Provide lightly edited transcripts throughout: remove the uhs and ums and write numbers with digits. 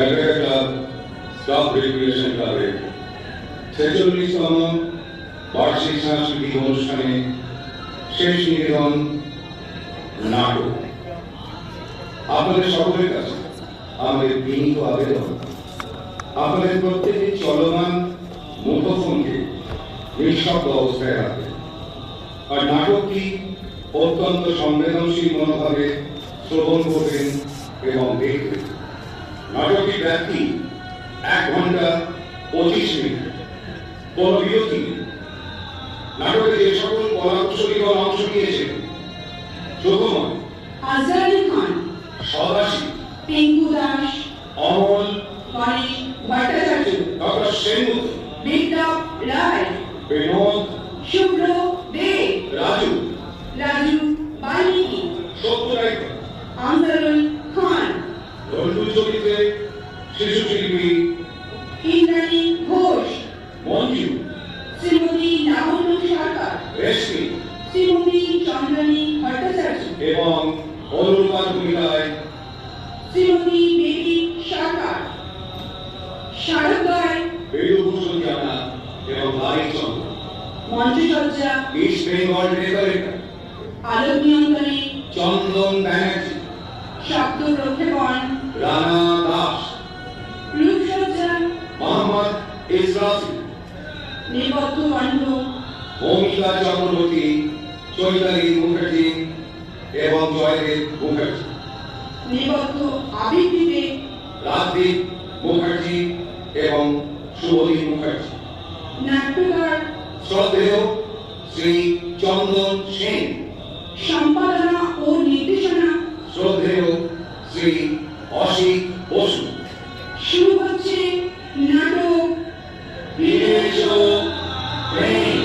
Calcutta club staff recreation ক্লাবের 46তম বার্ষিক সাংস্কৃতিক অনুষ্ঠানে শেষ নিবেদন নাটক। আপনাদের সকলের কাছে আমাদের বিনীত আবেদন, আপনাদের প্রত্যেকের চলমান মুঠোফোনকে নিঃশব্দ অবস্থায় রাখবেন আর নাটকটি অত্যন্ত সংবেদনশীল মনোভাবে শ্রবণ করবেন এবং দেখবেন। নাটকটির ব্যাপ্তি 1 ঘন্টা 25 মিনিট, কোন বিরতি নেই। নাটকে যে সকল কলাকুশলীগণ অংশ নিয়েছেন: যোগময়, আজরাইল খান, সদাশিব, পিঙ্কু দাস, অমল, মানিক ভট্টাচার্য, ডক্টর সেনগুপ্ত, বিপ্লব রায়, বিনোদ, শুভ্র দে, রাজু, রাজু বাল্মীকি, সত্যরায়, আনসারুল খান, রঞ্জু চরিত্রে শিশু শিল্পী ইন্দ্রাণী ঘোষ, মঞ্জু, শ্রীমতী লাবণ্য সরকার, রেশমি শ্রীমতী চন্দ্রাণী ভট্টাচার্য এবং অনুরূপার ভূমিকায় শ্রীমতী বেবী সরকার, শারদায়, বেদুভূষণ জানা এবং হরিচন্দ্র। মঞ্চসজ্জা ইস্ট বেঙ্গল ডেকোরেটর আলোক নিয়ন্ত্রণে চন্দন ব্যানার্জি, শব্দ প্রক্ষেপণ রানা দাস, রূপসজ্জা মোহাম্মদ ইসরাফিল, নেপথ্য কণ্ঠ ভূমিকা চক্রবর্তী, চৈতালি মুখার্জি এবং জয়দেব মুখার্জি, নেপথ্য আবির্ভূতে রাজদীপ মুখার্জি এবং শুভদীপ মুখার্জি, নাট্যকার শ্রদ্ধেয় শ্রী চন্দন সেন, সম্পাদনা ও নির্দেশনা শ্রদ্ধেয় শ্রী অসিত বসু। শুরু হচ্ছে নাটক ফিরে এসো প্রেম।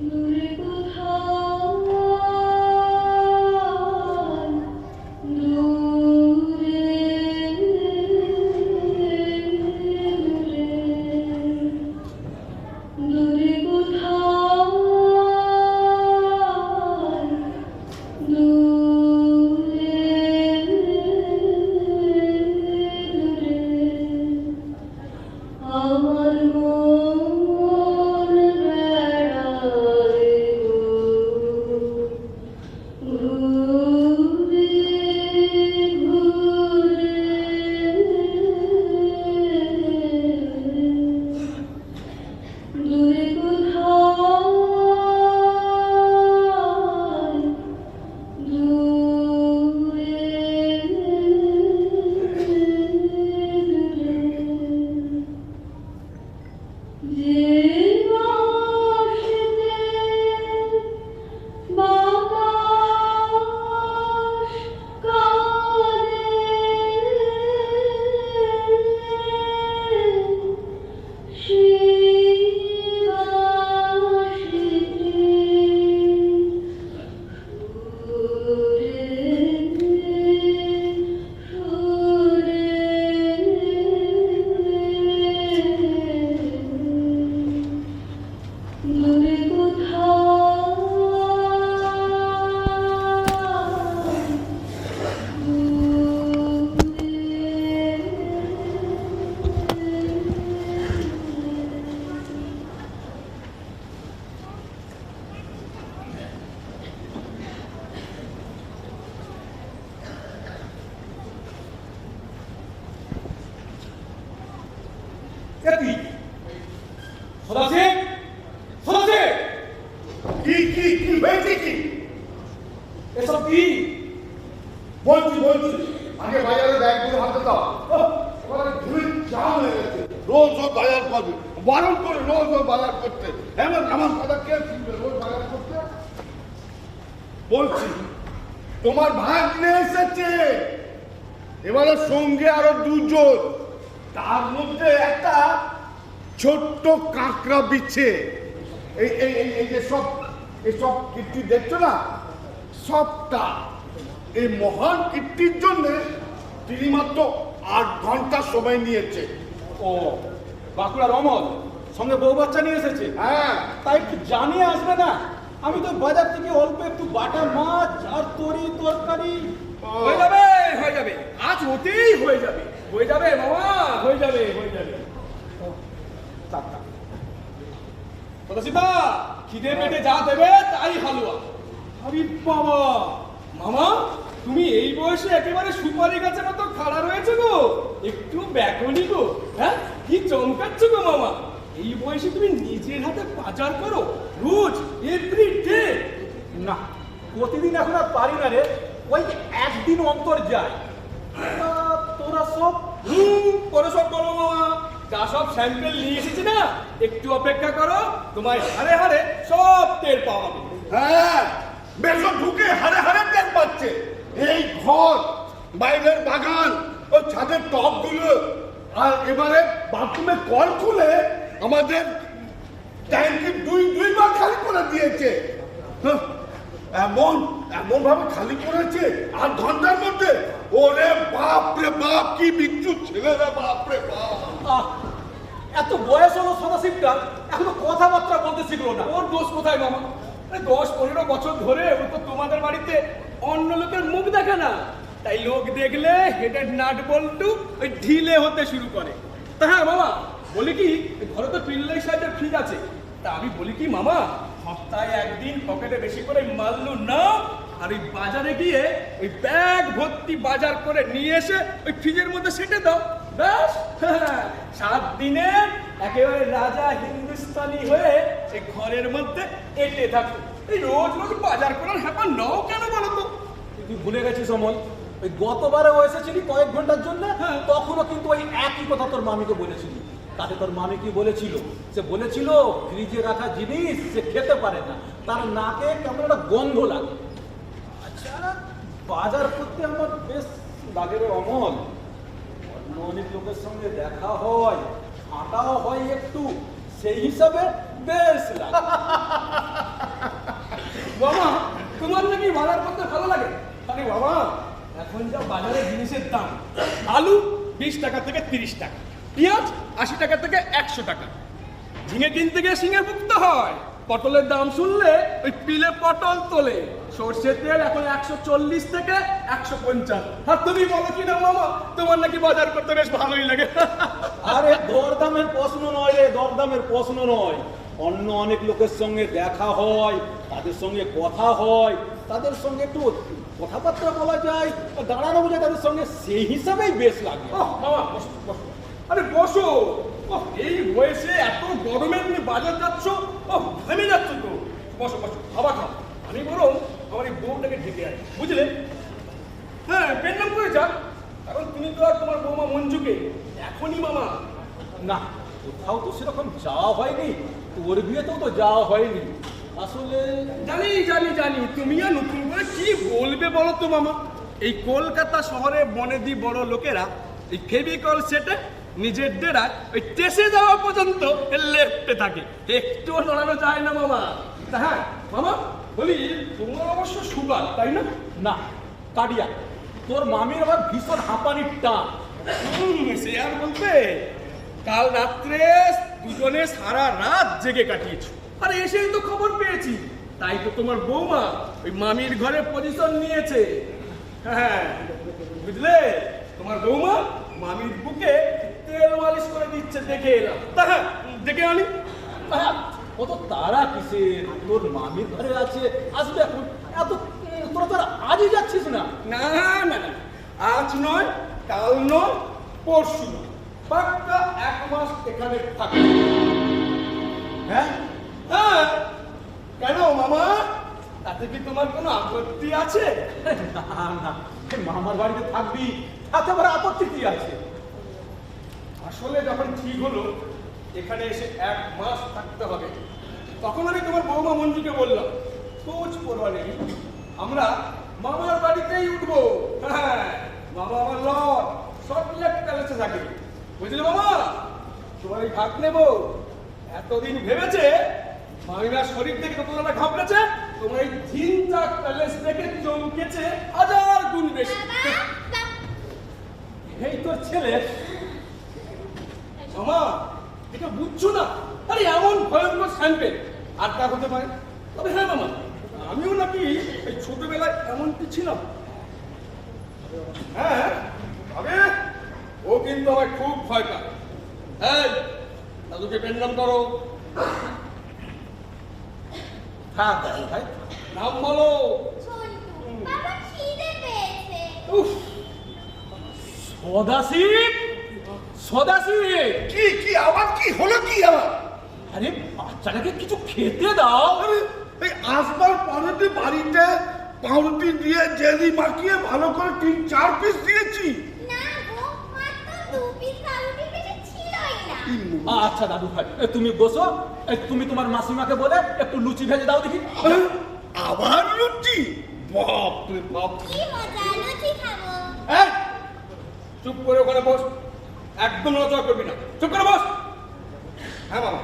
দূরে কোথাও দূরে দূরে কোথাও দূরে আমার মন বেড়ায় ঘুরে ঘুরে দূরে কোথাও দূরে যে বাঁশিতে বাতাস কাঁদে সেই বাঁশিতে দূরে কোথাও কি সদাশিব, সদাশিব, কি কি কি হয়েছে কি? এসব কি? বলছি আগে বাজারে ব্যাগগুলো হাতে দাও। এবারে ভিড় জাম হয়ে গেছে, রোজ বাজার করবে, বারণ করে রোজ বাজার করতে। এমন আমার কথা কে শুনবে রোজ বাজার করতে? বলছি তোমার ভাগ্নে এসেছে, এবারে সঙ্গে আরো 2 জন, তার মধ্যে একটা ছোট্ট কাঁকড়া বিচ্ছে এই এই এই এই যে সব এসব কীর্তি দেখছো না, সবটা এই মহান কীর্তির জন্য তিনি মাত্র 8 ঘন্টা সময় নিয়েছে। ও বাঁকুড়ার অমল সঙ্গে বউ বাচ্চা নিয়ে এসেছে, হ্যাঁ, তাই একটু জানিয়ে আসবে না? আমি তো বাজার থেকে অল্প একটু বাটা মাছ আর তরকারি হয়ে যাবে, হয়ে যাবে, আজ হতেই হয়ে যাবে, হয়ে যাবে বাবা, হয়ে যাবে, হয়ে যাবে। সীতা খিদে পেটে যা দেবে তাই হালুয়া। আরে বাবা, মামা তুমি এই বয়সে একেবারে সুপারি গাছের মতো খাড়া রয়েছে গো, একটু ব্যাকনি গো। হ্যাঁ, কি চমকাচ্ছ গো মামা, এই বয়সে তুমি নিজের হাতে বাজার করো রোজ, এভরিডে? না, প্রতিদিন এখন আর পারি না রে, ওই একদিন অন্তর যায়। তোরা সব পরে সব বলো মামা, যা সব স্যাম্পেল নিয়ে এসেছি না, একটু অপেক্ষা করো, তোমায় হারে হারে সব টের পাওয়া যাবে। হ্যাঁ, বেসন ঢুকে হারে হারে টের পাচ্ছে। এই ঘর, বাইরের বাগান, ওই ছাদের টবগুলো, আর এবারে বাথরুমে কল খুলে আমাদের ট্যাঙ্কি দুইবার খালি করে দিয়েছে। হ্যাঁ, এমন এমন ভাবে খালি করেছে 8 ঘন্টার মধ্যে। ওরে বাপ রে বাপ, কি বিচ্ছু ছেলেরা, বাপ রে বাপ। এত বয়স হলো সদাশিবটার, এখনো কথাবার্তা বলতে শিখলো না। ওর দোষ কোথায় মামা? 10-15 বছর ধরে ও তো তোমাদের বাড়িতে অন্য লোকের মুখ দেখে না, তাই লোক দেখলে হেডের নাট বল্টু ওই ঢিলে হতে শুরু করে। তা হ্যাঁ মামা, বলি কি, ঘরে তো পিল্লাই সাইজের ফ্রিজ আছে, তা আমি বলি কি মামা, সপ্তাহে একদিন পকেটে বেশি করে মাল্লু নাও, আর ওই বাজারে গিয়ে ওই ব্যাগ ভর্তি বাজার করে নিয়ে এসে ওই ফ্রিজের মধ্যে সেটে দাও, ব্যাস 7 দিনে একেবারে রাজা হিন্দুস্তানি হয়ে এই ঘরের মধ্যে এঁটে থাকো। এই রোজ রোজ বাজার করার হ্যাপার নাও কেন বলো তো? তুই ভুলে গেছিস অমল, ওই গতবারে ও এসেছিলি কয়েক ঘন্টার জন্য, তখনও কিন্তু ওই একই কথা তোর মামিকে বলেছিলি। তাতে তোর মামি কি বলেছিল? সে বলেছিল ফ্রিজে রাখা জিনিস সে খেতে পারে না, তার নাকে কেমন একটা গন্ধ লাগে। আচ্ছা, বাজার করতে আমার বেশ লাগে রে অমল, অন্য অনেক লোকের সঙ্গে দেখা হয়, হাঁটাও হয় একটু, সেই হিসাবে বেশ লাগে। বাবা, তোমার নাকি বাজার করতে ভালো লাগে? আরে বাবা, এখন যা বাজারে জিনিসের দাম, আলু 20 টাকা থেকে 30 টাকা, পেঁয়াজ 80 টাকা থেকে 100 টাকা, ঝিঙে কিনতে গিয়ে সিঙে ভুগতে হয়, পটলের দাম শুনলে ওই পিলে পটল তোলে, সর্ষের তেল এখন 140 থেকে 150। আর তুমি বলো কি না মামা, তোমার নাকি বাজার করতে বেশ ভালোই লাগে? আরে দরদামের প্রশ্ন নয় রে, দরদামের প্রশ্ন নয়। অন্য অনেক লোকের সঙ্গে দেখা হয়, তাদের সঙ্গে কথা হয়, তাদের সঙ্গে একটু কথাবার্তা বলা যায়, দাঁড়ানো যায় তাদের সঙ্গে, সেই হিসাবেই বেশ লাগে। মামা বসো বসো, আরে বসো। এই বয়সে এত গরমে তুমি বাজার যাচ্ছ, ঘেমে যাচ্ছ তো, বসো বসো, খাবার খাও। আমি বরং আমার এই বউটাকে ঢেকে আনি, বুঝলে? হ্যাঁ, পেন নাম করে যাক, কারণ তুমি তো আর তোমার বৌমা মঞ্জুকে এখনই মামা। না, কোথাও তো সেরকম যাওয়া হয়নি, তোর বিয়েতেও তো যাওয়া হয়নি আসলে। জানি জানি জানি, তুমি আর নতুন করে কি বলবে বলো তো মামা? এই কলকাতা শহরে বনেদি বড় লোকেরা এই ফেভিকল সেটে নিজের ডেরা ওই টেসে যাওয়া পর্যন্ত লেফটে থাকে, একটুও নড়ানো যায় না মামা। তা হ্যাঁ মামা, বলি তোমার অবশ্য সুগার, তাই না? না, কার্ডিয়াক। তোর মামির আবার ভীষণ হাঁপানির টান। সে আর বলতে, কাল রাত্রে দুজনে সারা রাত জেগে কাটিয়েছো, আর এসেই তো খবর পেয়েছি, তাই তো তোমার বৌমা ওই মামির ঘরে পজিশন নিয়েছে। হ্যাঁ, বুঝলে, তোমার বৌমা মামির বুকে তেল মালিশ করে দিচ্ছে, দেখে এলাম। তা হ্যাঁ, দেখে আনি। কত তারা কিসের, তোর মামির ঘরে আছে, আসবে এখন। এত তোরা তোরা আজই যাচ্ছিস না? না না না, আজ নয়, কাল নয়, পরশু নয়, পাক্কা 1 মাস এখানে থাকবে। হ্যাঁ হ্যাঁ, কেন মামা, তাতে কি তোমার কোনো আপত্তি আছে? না না, মামার বাড়িতে থাকবি, তাতে আবার আপত্তি কি আছে? আসলে যখন ঠিক হলো এখানে এসে 1 মাস থাকতে হবে, তখন আমি তোমার বৌমা মঞ্জুকে বললাম, কোচ পড়বা নেই, আমরা মামার বাড়িতেই উঠবো। হ্যাঁ, মামা আমার লর্ড সল্টলেক প্যালেসে থাকে, বুঝলে মামা? তোমার এই ভাগ নেবো, এতদিন ভেবেছে মামিমার শরীর থেকে কতটা ঘাবড়েছে, তোমার এই ঝিনচাক প্যালেস দেখে চমকেছে 1000 গুণ বেশি। এই তোর ছেলে মামা, এটা বুঝছো না? আরে এমন ভয়ঙ্কর স্যাম্পেল আর কার হতে পারে? তবে হ্যাঁ মামা, আমিও নাকি এই ছোটবেলায় এমনটি ছিলাম। হ্যাঁ, তবে ও কিন্তু আমায় খুব ভয় পায়। এই, দাদুকে পেন নাম করো। থাক দাদু ভাই। নাম বলো। বাবা খিদে পেয়েছে। উফ, সদাশিব, সদাশিব, কি কি আবার কি হলো কি আবার? আরে বাচ্চাটাকে কিছু খেতে দাও। আরে, এই আসবার পরেতে বাড়িতে পাউরুটি দিয়ে জেলি মাখিয়ে ভালো করে 3-4 পিস দিয়েছি। না গো, মাত্র 2 পিস পাউরুটি বেশি ছিলই না। আচ্ছা দাদু ভাই, তুমি বসো। তুমি তোমার মাসিমাকে বলে একটু লুচি ভেজে দাও দেখি। আবার লুচি? বাপ রে বাপ। কি মজা, লুচি খাবো। এই, চুপ করে ওখানে বস, একদম নজর করবি না, চুপ করে বস। হ্যাঁ বাবা,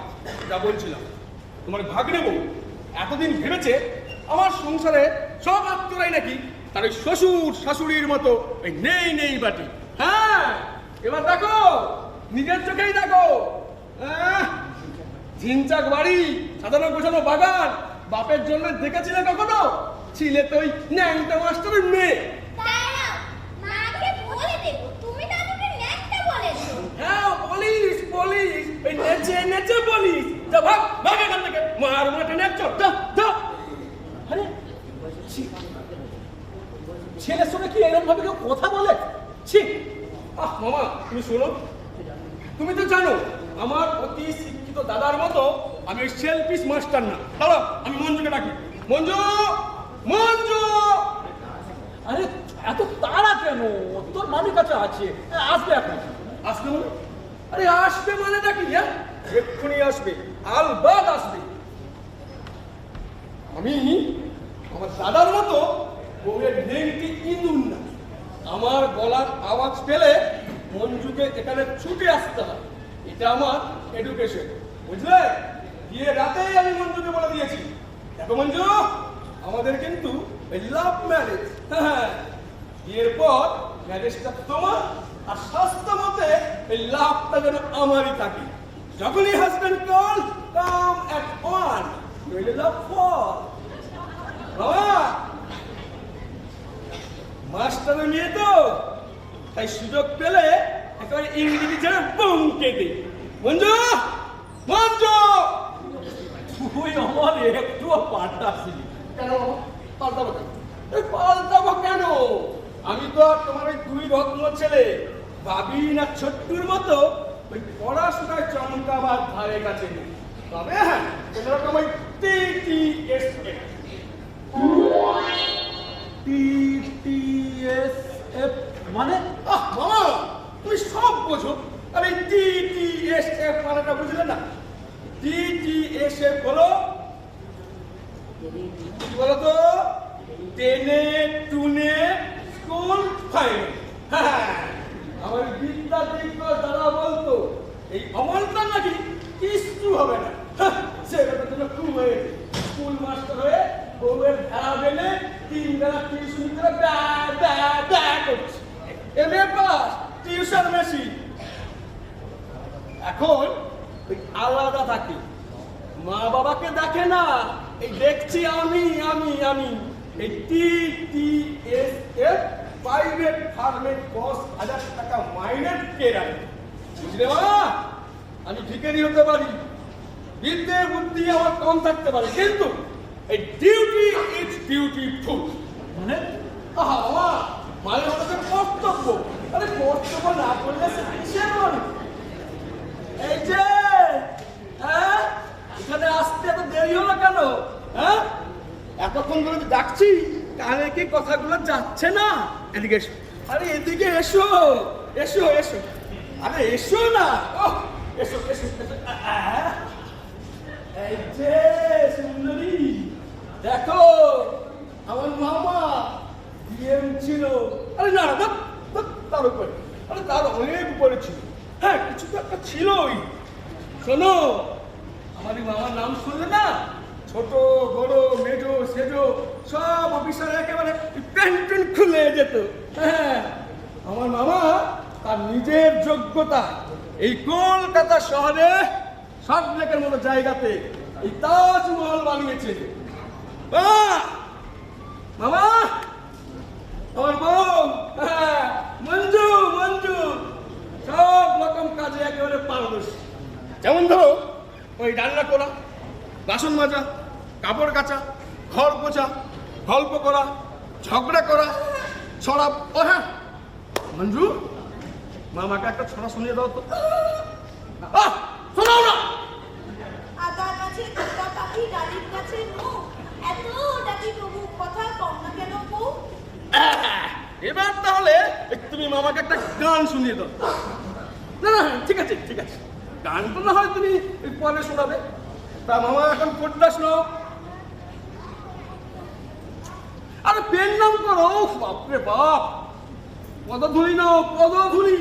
যা বলছিলাম, তোমার ভাগ্নে বউ এতদিন ভেবেছে আমার সংসারে সব আত্মরাই নাকি তার ওই শ্বশুর শাশুড়ির মতো ওই নেই নেই বাটি। হ্যাঁ, এবার দেখো, নিজের চোখেই দেখো। ঝিনচাক বাড়ি, সাজানো গোছানো বাগান, বাপের জন্য দেখেছিলে কখনো? ছিলে তো ওই ন্যাংটা মাস্টারের মেয়ে। দাঁড়াও, মাকে বলে দেব তুমি দাদুকে ন্যাকটা বলেছো। হ্যাঁ, বলিস বলিস, ওই নেচে নেচে বলিস। যা ভাগ ভাগ এখান থেকে, মার মাঠে নেচ, যা যা। আরে ছেলের সঙ্গে কি এরকম ভাবে কেউ কথা বলে? ছি। মামা, তুমি শোনো, তুমি তো জানো আমার অতি শিক্ষিত দাদার মতো আমি ওই সেলফিশ মাস্টার না। দাঁড়াও, আমি মঞ্জুকে ডাকি। মঞ্জু, মঞ্জু। আরে এত তাড়া কেন? তোর মামির কাছে আছে, আসবে এখন। আসবে মানে? আরে আসবে মানেটা কি? হ্যাঁ, এক্ষুনি আসবে, আলবাদ আসবে। আমি আমার দাদার মতো বউয়ের নেংটি ইঁদুর না। আমার গলার আওয়াজ পেলে মঞ্জুকে এখানে ছুটে আসতে হয়, এটা আমার এডুকেশন, বুঝলে? বিয়ে রাতেই আমি মঞ্জুকে বলে দিয়েছি, দেখো মঞ্জু, আমাদের কিন্তু লাভ ম্যারেজ। হ্যাঁ, বিয়ের পর ম্যারেজটা তোমার, আর স্বাস্থ্য মতে এই লাভটা যেন আমারই থাকে। যখনই হাজবেন্ড কল, কাম অ্যাট 1, নইলে লাভ 4। বাবা, মাস্টারের মেয়ে তো, তাই সুযোগ পেলে একেবারে ইংরেজি ছেড়ে বমকে দিই। মঞ্জু, মঞ্জু। তুই আমার একটুও পাল্টাসিনি কেন বাবা? পাল্টাবো কেন? এই পাল্টাবো কেন? আমি তো আর তোমার ওই 2 রত্ন ছেলে ভাবি না ছোট্টুর মতো ওই পড়াশোনায় চমকাবার ধারে কাছে নেই। তবে হ্যাঁ, কোনোরকম ওই TTSF। TTSF মানে? মামা, তুমি সব বোঝো, আর এই TTSF মানেটা বুঝলে না? TTSF হলো কি বলো তো? টেনে টুনে স্কুল ফাইন। হ্যাঁ, আমার বিদ্যা দিগ্গজ দাদা বলতো এই অমলটা নাকি কিছু হবে না। সে ব্যাপারটা জন্য খুব হয়েছে, স্কুল মাস্টার হয়ে বউয়ের ভেড়া বেলে 3 বেলা টিউশন করে ব্যা করছে। MA pass, tuition machine. এখন ওই আলাদা থাকে, মা বাবাকে দেখে না, এই দেখছি আমি আমি আমি। এই TTSF প্রাইভেট ফার্মের 10,000 টাকা মাইনে কে রাখে? বুঝলে বাবা, আমি ভিখারি হতে পারি, বিদ্যে বুদ্ধি আমার কম থাকতে পারে, কিন্তু এই ডিউটি ইজ বিউটিফুল। মানে? আহা বাবা, মায়ের হচ্ছে কর্তব্য। আরে কর্তব্য না করলে সে কিসের মানুষ? এই যে, হ্যাঁ, এখানে আসতে এত দেরি হলো কেন? হ্যাঁ, এতক্ষণ ধরে যে ডাকছি, কানে কি কথাগুলো যাচ্ছে না? এদিকে এসো। আরে এদিকে এসো, এসো এসো। আরে এসো না। ওহ, এসো এসো এসো। এই যে সুন্দরী, দেখো আমার মামা ডিএম ছিল। আরে না না, তার উপরে, আরে তার অনেক উপরে ছিল। হ্যাঁ, কিছু তো একটা ছিলই। শোনো, আমার এই মামার নাম শুনলে না, ছোট বড় মেজো সেজো সব অফিসার একেবারে প্যান্টুন খুলে যেত। হ্যাঁ, আমার মামা তার নিজের যোগ্যতা এই কলকাতা শহরে সল্টলেকের মতো জায়গাতে এই তাজমহল বানিয়েছে। মামা, আমার বউ, হ্যাঁ, মঞ্জু মঞ্জু সব রকম কাজে একেবারে পারদর্শী। যেমন ধরো ওই রান্না করা, বাসন মাজা, কাপড় কাচা, ঘর পোছা, গল্প করা, ঝগড়া করা, ছড়া। ও হ্যাঁ মঞ্জু, মামাকে একটা ছড়া শুনিয়ে দাও তো। শোনাও না। আদা গাছে তোতা পাখি ডালিম গাছে মুখ, এত ডাকি তবু কথা কম না কেন বউ? এবার তাহলে তুমি মামাকে একটা গান শুনিয়ে দাও। না না, ঠিক আছে ঠিক আছে, গান তো না হয় তুমি পরে শোনাবে। তা মামা এখন কোনটা শোনাও। আরে পেন নাম করো। বাপরে বাপ, পদধূলি নাও, পদধূলি।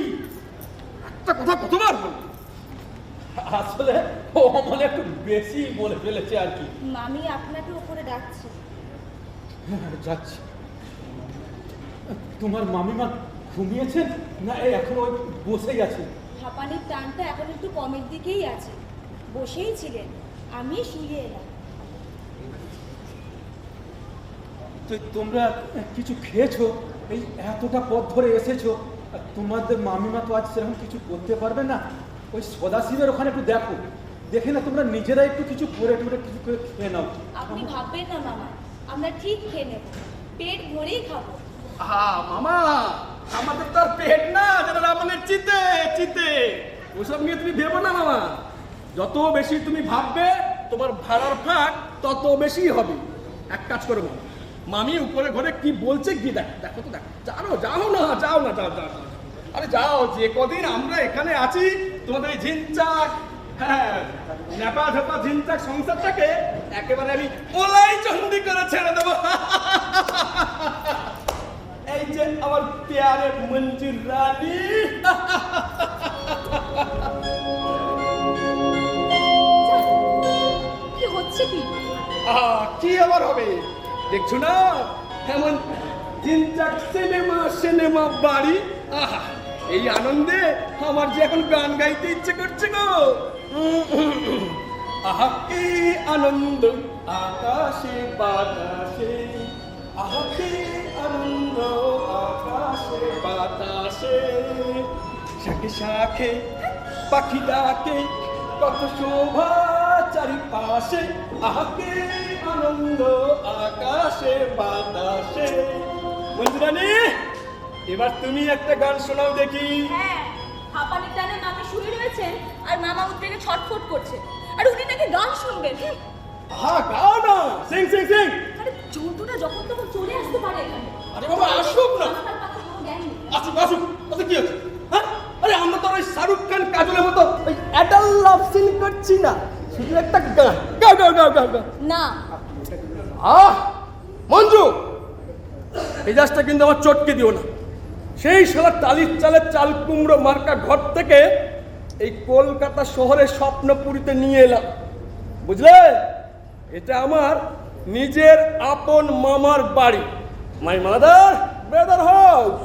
একটা কথা কতবার বল। আসলে ও মানে একটু বেশি বলে ফেলেছে আর কি। মামি আপনাকে উপরে ডাকছে। যাচ্ছি। তোমার মামিমা ঘুমিয়েছেন না এখন ওই বসেই আছে? হাঁপানির টানটা এখন একটু কমের দিকেই আছে, বসেই ছিলেন, আমি শুয়ে এলাম। তো তোমরা কিছু খেয়েছো? এই এতটা পথ ধরে এসেছো, আর তোমাদের মামিমা তো আজ সেরকম কিছু করতে পারবে না। ওই সদাশিবের ওখানে একটু দেখো, দেখে না তোমরা নিজেরা একটু কিছু করে টুরে কিছু করে খেয়ে নাও। আপনি ভাববেন না মামা, আমরা ঠিক খেয়ে নেব, পেট ভরেই খাবো। মামা, আমাদের তো আর পেট না, যেটা রাবণের চিতে চিতে। ওসব নিয়ে তুমি ভেবো না মামা। যত বেশি তুমি ভাববে তোমার ভাড়ার ফাঁক তত বেশি হবে। এক কাজ করো মামা, মামি উপরে ঘরে কি বলছে গিয়ে দেখো, দেখো তো দেখো। যাও না, যাও না, যাও যাও। আরে যাও, যে কদিন আমরা এখানে আছি তোমাদের এই ঝিনচাক, হ্যাঁ ন্যাপা ঝাপা ঝিনচাক সংসারটাকে একেবারে আমি ওলাই চন্ডি করে ছেড়ে দেবো। এই যে আমার প্যারে মঞ্জুর রানী। কি হচ্ছে কি? কি আবার হবে, দেখছো না এমন ঝিনচাক সিনেমা সিনেমা বাড়ি। আহা, এই আনন্দে আমার যে এখন গান গাইতে ইচ্ছে করছে গো। আহা কি আনন্দ আকাশে বাতাসে, আহা কি আনন্দ আকাশে বাতাসে, শাখে শাখে পাখি ডাকে, কত শোভা চারিপাশে, আহা কি আনন্দ আকাশে বাতাসে। মঞ্জুরানী, এবার তুমি একটা গান শোনাও দেখি। হ্যাঁ, হাঁপানির টানে মামি শুয়ে রয়েছেন আর মামা উদ্বেগে ছটফট করছে, আর উনি নাকি গান শুনবেন। গাও না, সিং সিং সিং। আরে জন্তুটা যখন তখন চলে আসতে পারে এখানে। আরে বাবা, আসুক না। রাস্তার পাশে কোনো জ্ঞান নেই। আসুক আসুক, তাতে কি হচ্ছে? হ্যাঁ, আরে আমরা তো ওই শাহরুখ খান কাজলের মতো ওই অ্যাডাল লাভ সিন করছি না, শুধু একটা গান। গাও গাও গাও গাও গাও। না, মঞ্জু, মেজাজটা কিন্তু আমার চটকে দিও না। সেই শালা টালির চালের চাল কুমড়ো মার্কা ঘর থেকে এই কলকাতা শহরের স্বপ্নপুরীতে নিয়ে এলাম, বুঝলে? এটা আমার নিজের আপন মামার বাড়ি, মাই মাদার ব্রাদার হাউস।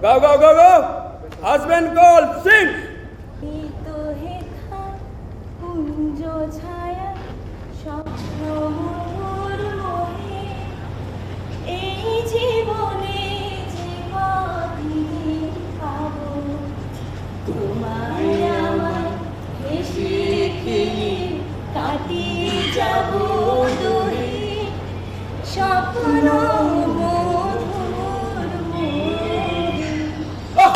গাও গাও গাও গাও, হাজব্যান্ড কল সিং। তো হে খা কুঞ্জ ছায়া স্বপ্ন মোর মোহে, এই জীবনে যে কদিন পাবো তোমায় আমার হেসে খেলে কাটিয়ে যাব দূরে, স্বপ্ন মধুর মোহে।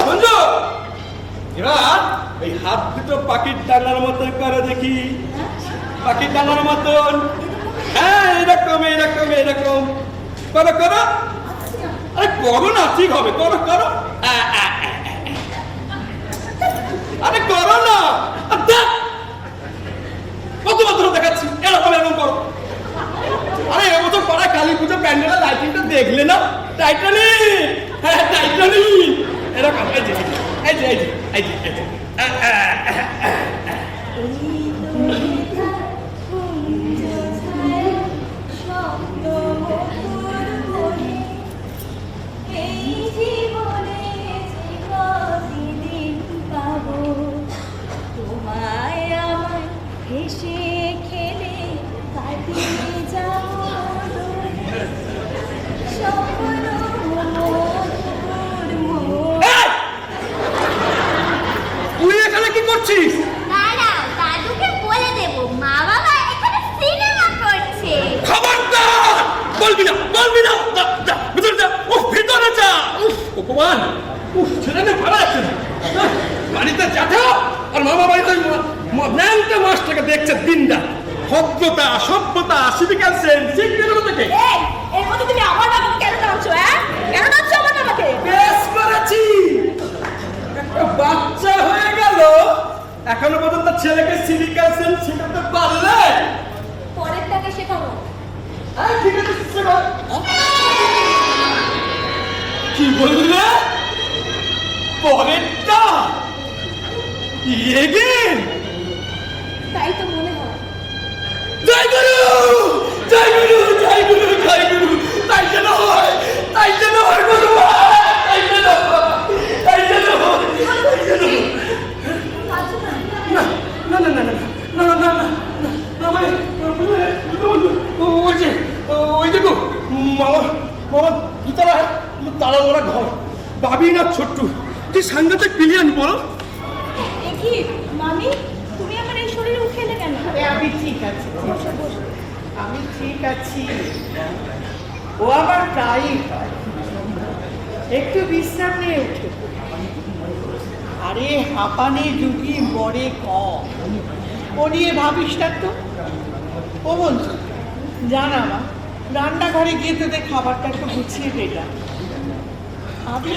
মঞ্জু, এবার এই হাত দুটো পাখির টানার মতন করে দেখি। পাখির টানার মতন, হ্যাঁ এরকম এরকম এরকম করো করো। আরে করো না, ঠিক হবে, করো করো। আরে করো না, কত বছর দেখাচ্ছি, এরকম এরকম করো। আরে এবছর পাড়ায় কালী পুজো প্যান্ডেলের লাইটিংটা দেখলে না? টাইটানিক, হ্যাঁ টাইটানিক। এরকম এই যে এই যে এই যে এই যে এই যে। হেসে খেলে কাটিয়ে যাও স্বপ্ন মধুর মোর। তুই এখানে কি করছিস? দাঁড়াও, দাদুকে বলে দেবো মা বাবা এখানে সিনেমা করছে। খবরদার! বলবি না, বলবি না। যা, ভিতরে যা। উফ, ভিতরে যা। উফ, ভগবান। উফ, ছেলেটা ভালো লাগছে না। বাড়িতে যাঠা আর মামা বাড়িতে ন্যাংটা মাছটাকে দেখছে দিনটা। ভদ্রতা, সভ্যতা, সিভিক্যাল সেন্স শিখবে থেকে। এই, এর মধ্যে তুমি আমার বাবাকে কেন টানছো? কেন টানছো আমার বাবাকে? বেশ করেছি। একটা বাচ্চা হয়ে গেল, এখনো পর্যন্ত ছেলেকে সিভিক্যাল সেন্স শেখাতে পারলে? পরেরটাকে শেখাবো। হ্যাঁ, ঠিক আছে, শেখা। কি বললে? পরেরটা? এগেন? তাই তো মনে হয়। জয় গুরু, জয় গুরু, জয় গুরু, জয় গুরু। তাই যেন হয়, তাই যেন হয় গুরু, তাই যেন হয়, তাই যেন হয়, তাই যেন হয়। আচ্ছা, না, না, না, না, না, না, না, না, না, মানে, ওই দেখো, মামা দুতলা তারা ওরা ঘর, বাবি না ছোট্টু, কি সাংঘাতিক বিলিয়ন বলো। দেখি মামি, তুমি আমার এই শরীরে উঠে এলে কেন? আমি ঠিক আছি, আমি ঠিক আছি। ও আবার তাই হয়। একটু বিশ্রাম নিয়ে উঠে। আরে হাঁপানি রুগী মরে কম, ও নিয়ে ভাবিস না তো। ও বলছো জানা মা, রান্নাঘরে গিয়ে তোদের খাবারটা একটু গুছিয়ে দেটা। আমি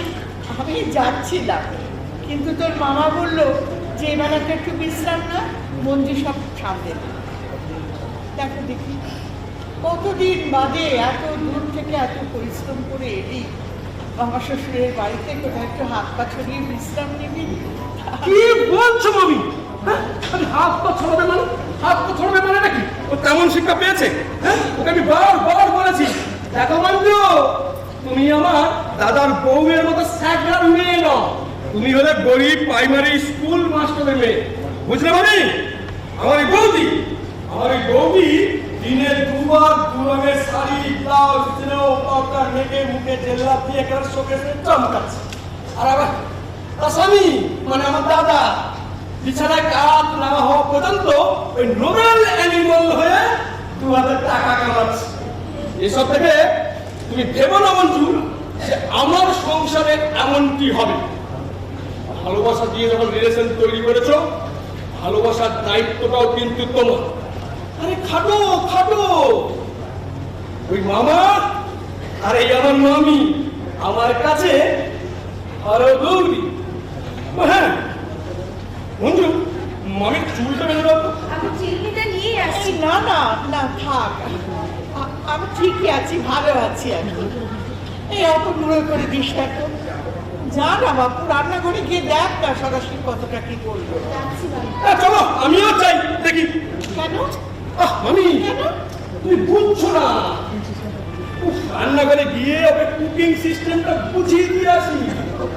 আমি যাচ্ছিলাম, কিন্তু তোর মামা বললো যে এবেলাটা একটু বিশ্রাম না, মঞ্জু সব সামনে। দেখো দেখি কতদিন বাদে এত দূর থেকে এত পরিশ্রম করে এলি আমার শ্বশুরের বাড়িতে, কোথাও একটু হাত পা ছড়িয়ে বিশ্রাম নিবি। কি বলছো মামি? হ্যাঁ, আরে হাত পা ছড়াবে মানে? হাত পা ছড়াবে মানে নাকি? ও তেমন শিক্ষা পেয়েছে? হ্যাঁ, ওকে আমি বার বলেছি, দেখো মঞ্জু, তুমি আমার দাদার বউয়ের মতো স্যাকরার মেয়ে নও, তুমি হলে গরিব প্রাইমারি স্কুল মাস্টারের মেয়ে, বুঝলে মামি? আমার এই বৌদি দিনে দুবার দুরঙের শাড়ি, ব্লাউজ, স্নেহ পাউডার মেখে মুখে জেল্লাপ দিয়ে একেবারে শোকেসে চমকাচ্ছে। আর আবার তার স্বামী মানে আমার দাদা বিছানায় কাত নামা হওয়া পর্যন্ত ওই নোবেল অ্যানিমাল হয়ে 2000 টাকা কামাচ্ছে। এসব থেকে তুমি ভেবো না মঞ্জু যে আমার সংসারে এমনটি হবে। ভালোবাসা দিয়ে যখন রিলেশন তৈরি করেছো, ভালোবাসার দায়িত্বটাও কিন্তু তোমার। আরে খাটো খাটো, ওই মামা আর এই আমার মামি আমার কাছে আরো গৌরী। হ্যাঁ মঞ্জু, মামির চুলটা বেঁধে দাও তো। আমি চিরুনিটা নিয়ে আসছি। এই না না না, থাক, আমি ঠিকই আছি, ভালো আছি আমি। এই অত মুড়ো করে দিস না তো। যা না বাপু, রান্নাঘরে গিয়ে দেখ না সরাসরি কতটা কি করবো। যাচ্ছি বাবা। হ্যাঁ চলো, আমিও চাই দেখি। কেন মামি কেন? তুমি বুঝছো না, রান্নাঘরে গিয়ে ওকে কুকিং সিস্টেমটা বুঝিয়ে দিয়ে আসি।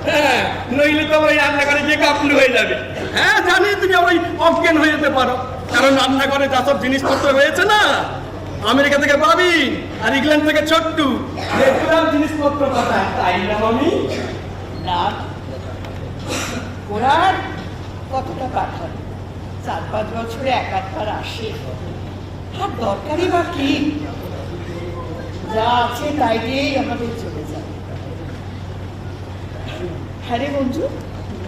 হ্যাঁ, নইলে তো ওই রান্নাঘরে গিয়ে কাপড় হয়ে যাবে। হ্যাঁ জানি, তুমি ওই অজ্ঞান হয়ে যেতে পারো, কারণ রান্নাঘরে যা সব জিনিসপত্র রয়েছে না, আমেরিকা থেকে পাবি আর ইংল্যান্ড থেকে ছোট্টু, রেগুলার জিনিসপত্র পাঠায়, তাই না মামি? না, ওরা কতটা পাঠান, 4-5 বছরে একাধবার আসে। আর দরকারই বা কি, যা আছে তাই দিয়েই আমাদের চলে যায়। হ্যাঁ রে মঞ্জু,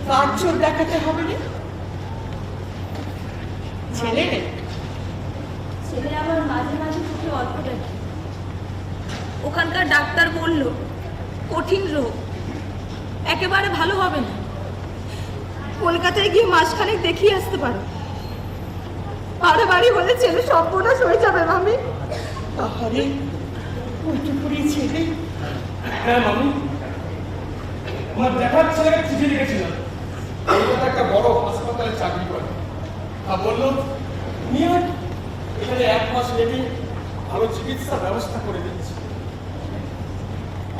কার চোর দেখাতে হবে রে? ছেলে ছেলে আমার মাঝে মাঝে চোখে অল্প দেখে। ওখানকার ডাক্তার বলল কঠিন রোগ, একেবারে ভালো হবে না। কলকাতায় গিয়ে মাসখানেক দেখিয়ে আসতে পারো। বাড়াবাড়ি হলে ছেলে সর্বনাশ হয়ে যাবে মামি। আহারে, ওইটুকুরি ছেলে। হ্যাঁ মামি, আমার দেখার ছেলেকে চিঠি লিখেছিলাম, কলকাতা একটা বড় হাসপাতালে চাকরি করে। তা বললো নিয়ে এখানে 1 মাস লেগে ভালো চিকিৎসার ব্যবস্থা করে দিচ্ছি।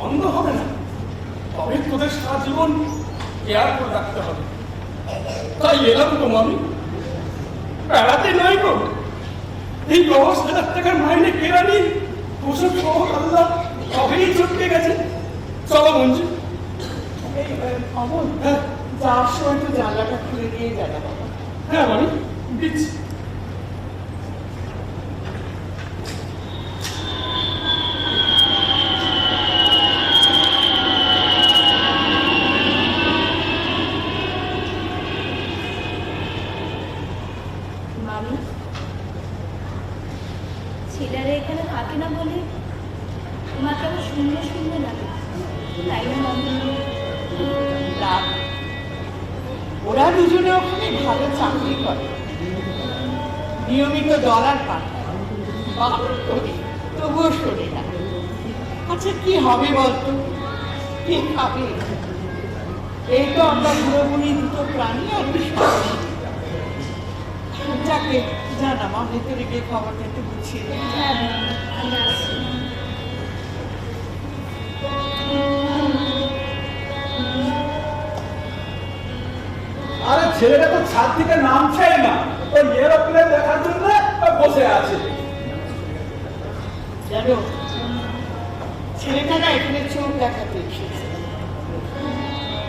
অন্ধ হবে না, তবে তোদের সারা জীবন কেয়ার করে রাখতে হবে। তাই এলাম তো মামি, বেড়াতে নয় গো, এই 10,000 টাকার মাইনে কেরানি ওসব সব আল্লাহ সবই চটকে গেছে। চলো মঞ্জু। এই অমল, যার সময় তো জানলাটা খুলে দিয়ে যাবে বাবা। হ্যাঁ মানে দিচ্ছি। মামি, ছেলেরা এখানে থাকে না বলে তোমার কেমন শূন্য শূন্য লাগে, তাই না মামি? না, ওরা দুজনে ওখানে ভালো চাকরি করে, নিয়মিত ডলার পায়, বাপরে করি, তবুও শোনে না। আচ্ছা কি হবে বলতো, কি খাবে? এই তো আমরা পুরোপুরি দুটো প্রাণী আর যাকে জানা মা, ভেতরে গিয়ে খবরটা একটু গুছিয়ে দিই। হ্যাঁ আমি আসছি। আরে ছেলেটা তো ছাদ থেকে নামছেই না, ওই এরোপ্লেন দেখার জন্য বসে আছে। জানো, ছেলেটা না এখানে চোখ দেখাতে এসেছে,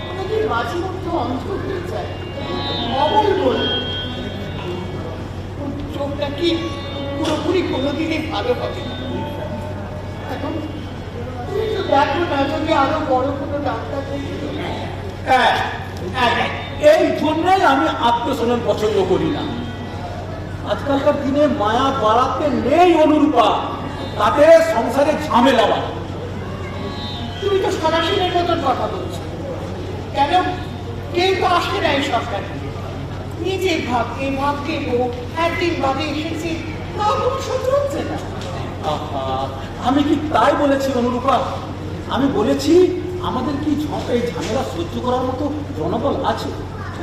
আমাদের মাঝে মধ্যে অন্ধ হয়ে যায়, অমল বল চোখটা কি পুরোপুরি কোনোদিনই ভালো হবে না। এখন তুমি তো দেখো না, যদি আরো বড় কোনো ডাক্তার দেখি। হ্যাঁ, এই জন্যই আমি আত্মসম্মান পছন্দ করি না। আজকালকার দিনে মায়া বাড়াতে নেই অনুরূপা, তাতে সংসারে ঝামেলা বাড়ে। তুমি তো সরাসরির মতন কথা বলছো কেন? কেউ তো আসে না এই সরকার, নিজে ভাবকে বউ একদিন বাদে এসেছে, তাও কোনো সহ্য হচ্ছে না। আহা, আমি কি তাই বলেছি অনুরূপা? আমি বলেছি আমাদের কি এই ঝামেলা সহ্য করার মতো জনবল আছে?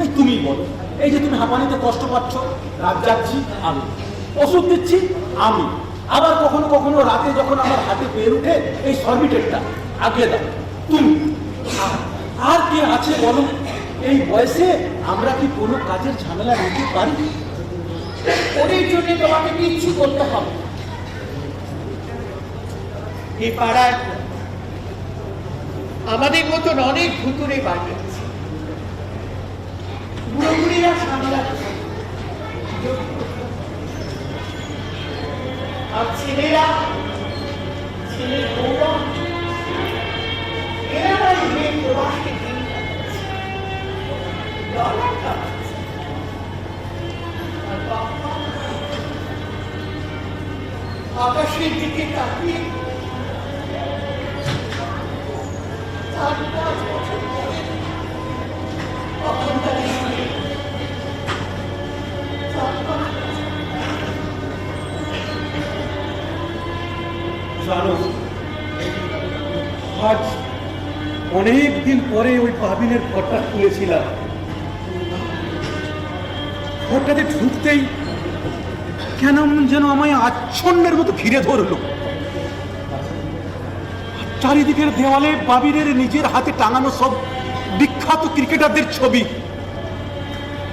এই তুমি বলো, এই যে তুমি হাঁপানিতে কষ্ট পাচ্ছ, রাত যাচ্ছি আমি, ওষুধ দিচ্ছি আমি, আবার কখনো কখনো রাতে যখন আমার হাতে পেয়ে উঠে এই সর্বিটেটটা আগলে দাও তুমি। আর কে আছে বলো? এই বয়সে আমরা কি কোনো কাজের ঝামেলা নিতে পারি? ওদের জন্য তোমাকে কিচ্ছু করতে হবে। এই পাড়ায় আমাদের মতন অনেক ভুতুরে বাড়ি আছে, বুড়োবুড়িরা সামলাচ্ছে, আর ছেলেরা, ছেলের বউরা, এরা মেয়ে প্রবাসকে দিন কাটাচ্ছে, ডলার কাটাচ্ছে। আর বাবা আকাশের দিকে তাকিয়ে 4-5 বছর পরে অহংকারে জানো, আজ অনেক দিন পরে ওই পাবিনের ঘরটা খুলেছিলাম। ঘরটাতে ঢুকতেই কেন যেন আমায় আচ্ছন্নের মতো ঘিরে ধরলো। চারিদিকের দেওয়ালে বাবিরের নিজের হাতে টাঙানো সব বিখ্যাত ক্রিকেটারদের ছবি,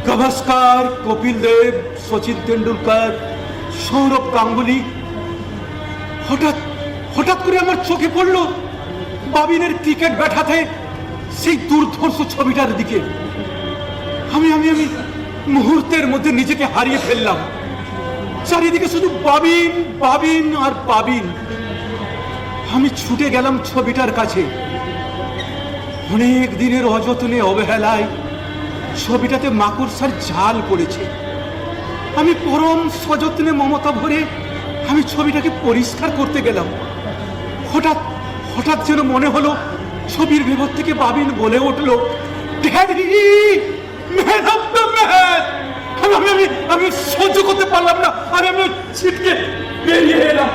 গাভাস্কার, কপিল দেব, সচিন তেন্ডুলকর, সৌরভ গাঙ্গুলি। হঠাৎ হঠাৎ করে আমার চোখে পড়ল বাবিনের ক্রিকেট ব্যাট হাতে সেই দুর্ধর্ষ ছবিটার দিকে। আমি আমি আমি মুহূর্তের মধ্যে নিজেকে হারিয়ে ফেললাম। চারিদিকে শুধু বাবিন বাবিন আর বাবিন। আমি ছুটে গেলাম ছবিটার কাছে। অনেক দিনের অযত্নে অবহেলায় ছবিটাতে মাকড়সার জাল পড়েছে। আমি পরম সযত্নে মমতা ভরে আমি ছবিটাকে পরিষ্কার করতে গেলাম। হঠাৎ হঠাৎ যেন মনে হলো ছবির ভেতর থেকে বাবিন বলে উঠল, daddy, man of the match. আমি সহ্য করতে পারলাম না, আর আমি ছিটকে বেরিয়ে এলাম।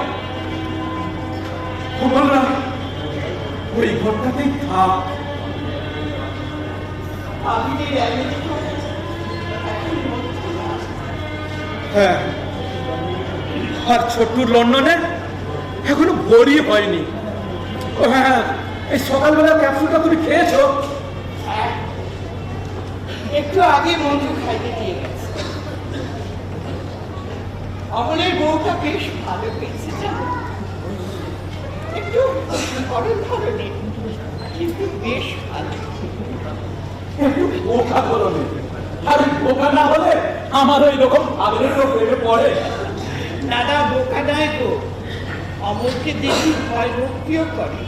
বললাম ওই ঘরটাতেই থাক। হ্যাঁ, আর ছোট্টুর লন্ডনে এখনো ভরি হয়নি। ও হ্যাঁ, এই সকালবেলা ক্যাপসুলটা তুমি খেয়েছো? একটু আগে মঞ্জু খাইতে দিয়ে গেছে। অমলের বউটা বেশ ভালো পেয়েছে জানো, একটু বড় ধরনের কিন্তু বেশ ভালো। একটু বোকা করো নি। আর বোকা না হলে আমার ওই রকম আগ্রহ প্রেমে পড়ে। দাদা বোকা নয় গো, অমলকে দেখি ভয় ভক্তিও করে।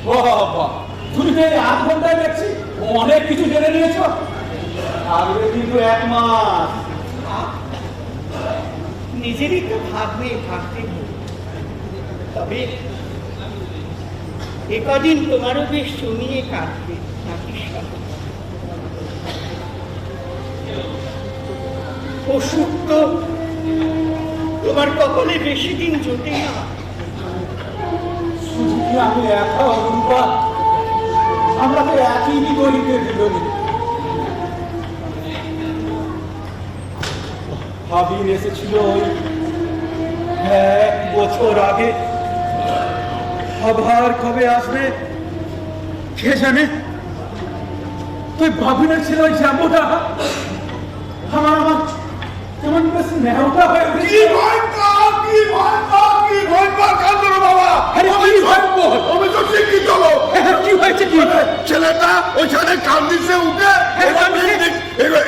বাবা, তুমি যে 8 ঘন্টায় দেখছি অনেক কিছু জেনে নিয়েছো। আগলে কিন্তু 1 মাস। নিজেরই তো ভাববে ভাবতে হবে। তবে একদিন তোমারও বেশ জমিয়ে কাটবে নাকি ওষুধ তো তোমার কপালে বেশি দিন জোটে না। শুধু কি আমি একা অনুপা, আমাকে একই বিপরীতে দিল নি। ভাবিন এসেছিল ওই 1 বছর আগে, আবার কবে আসবে কে জানে। তুই ভাবিনের ছিল ওই শ্যাম্পুটা আমার কেমন বেশ নেওটা হয়ে কি ভয়ঙ্কর, কি ভয়ঙ্কর, কি ভয়ঙ্কর কাণ্ড রে বাবা! আরে কি ভয়ঙ্কর! আমি তো ঠিকই চলো। কি হয়েছে কি? ছেলেটা ওইখানে কান্দিছে উঠে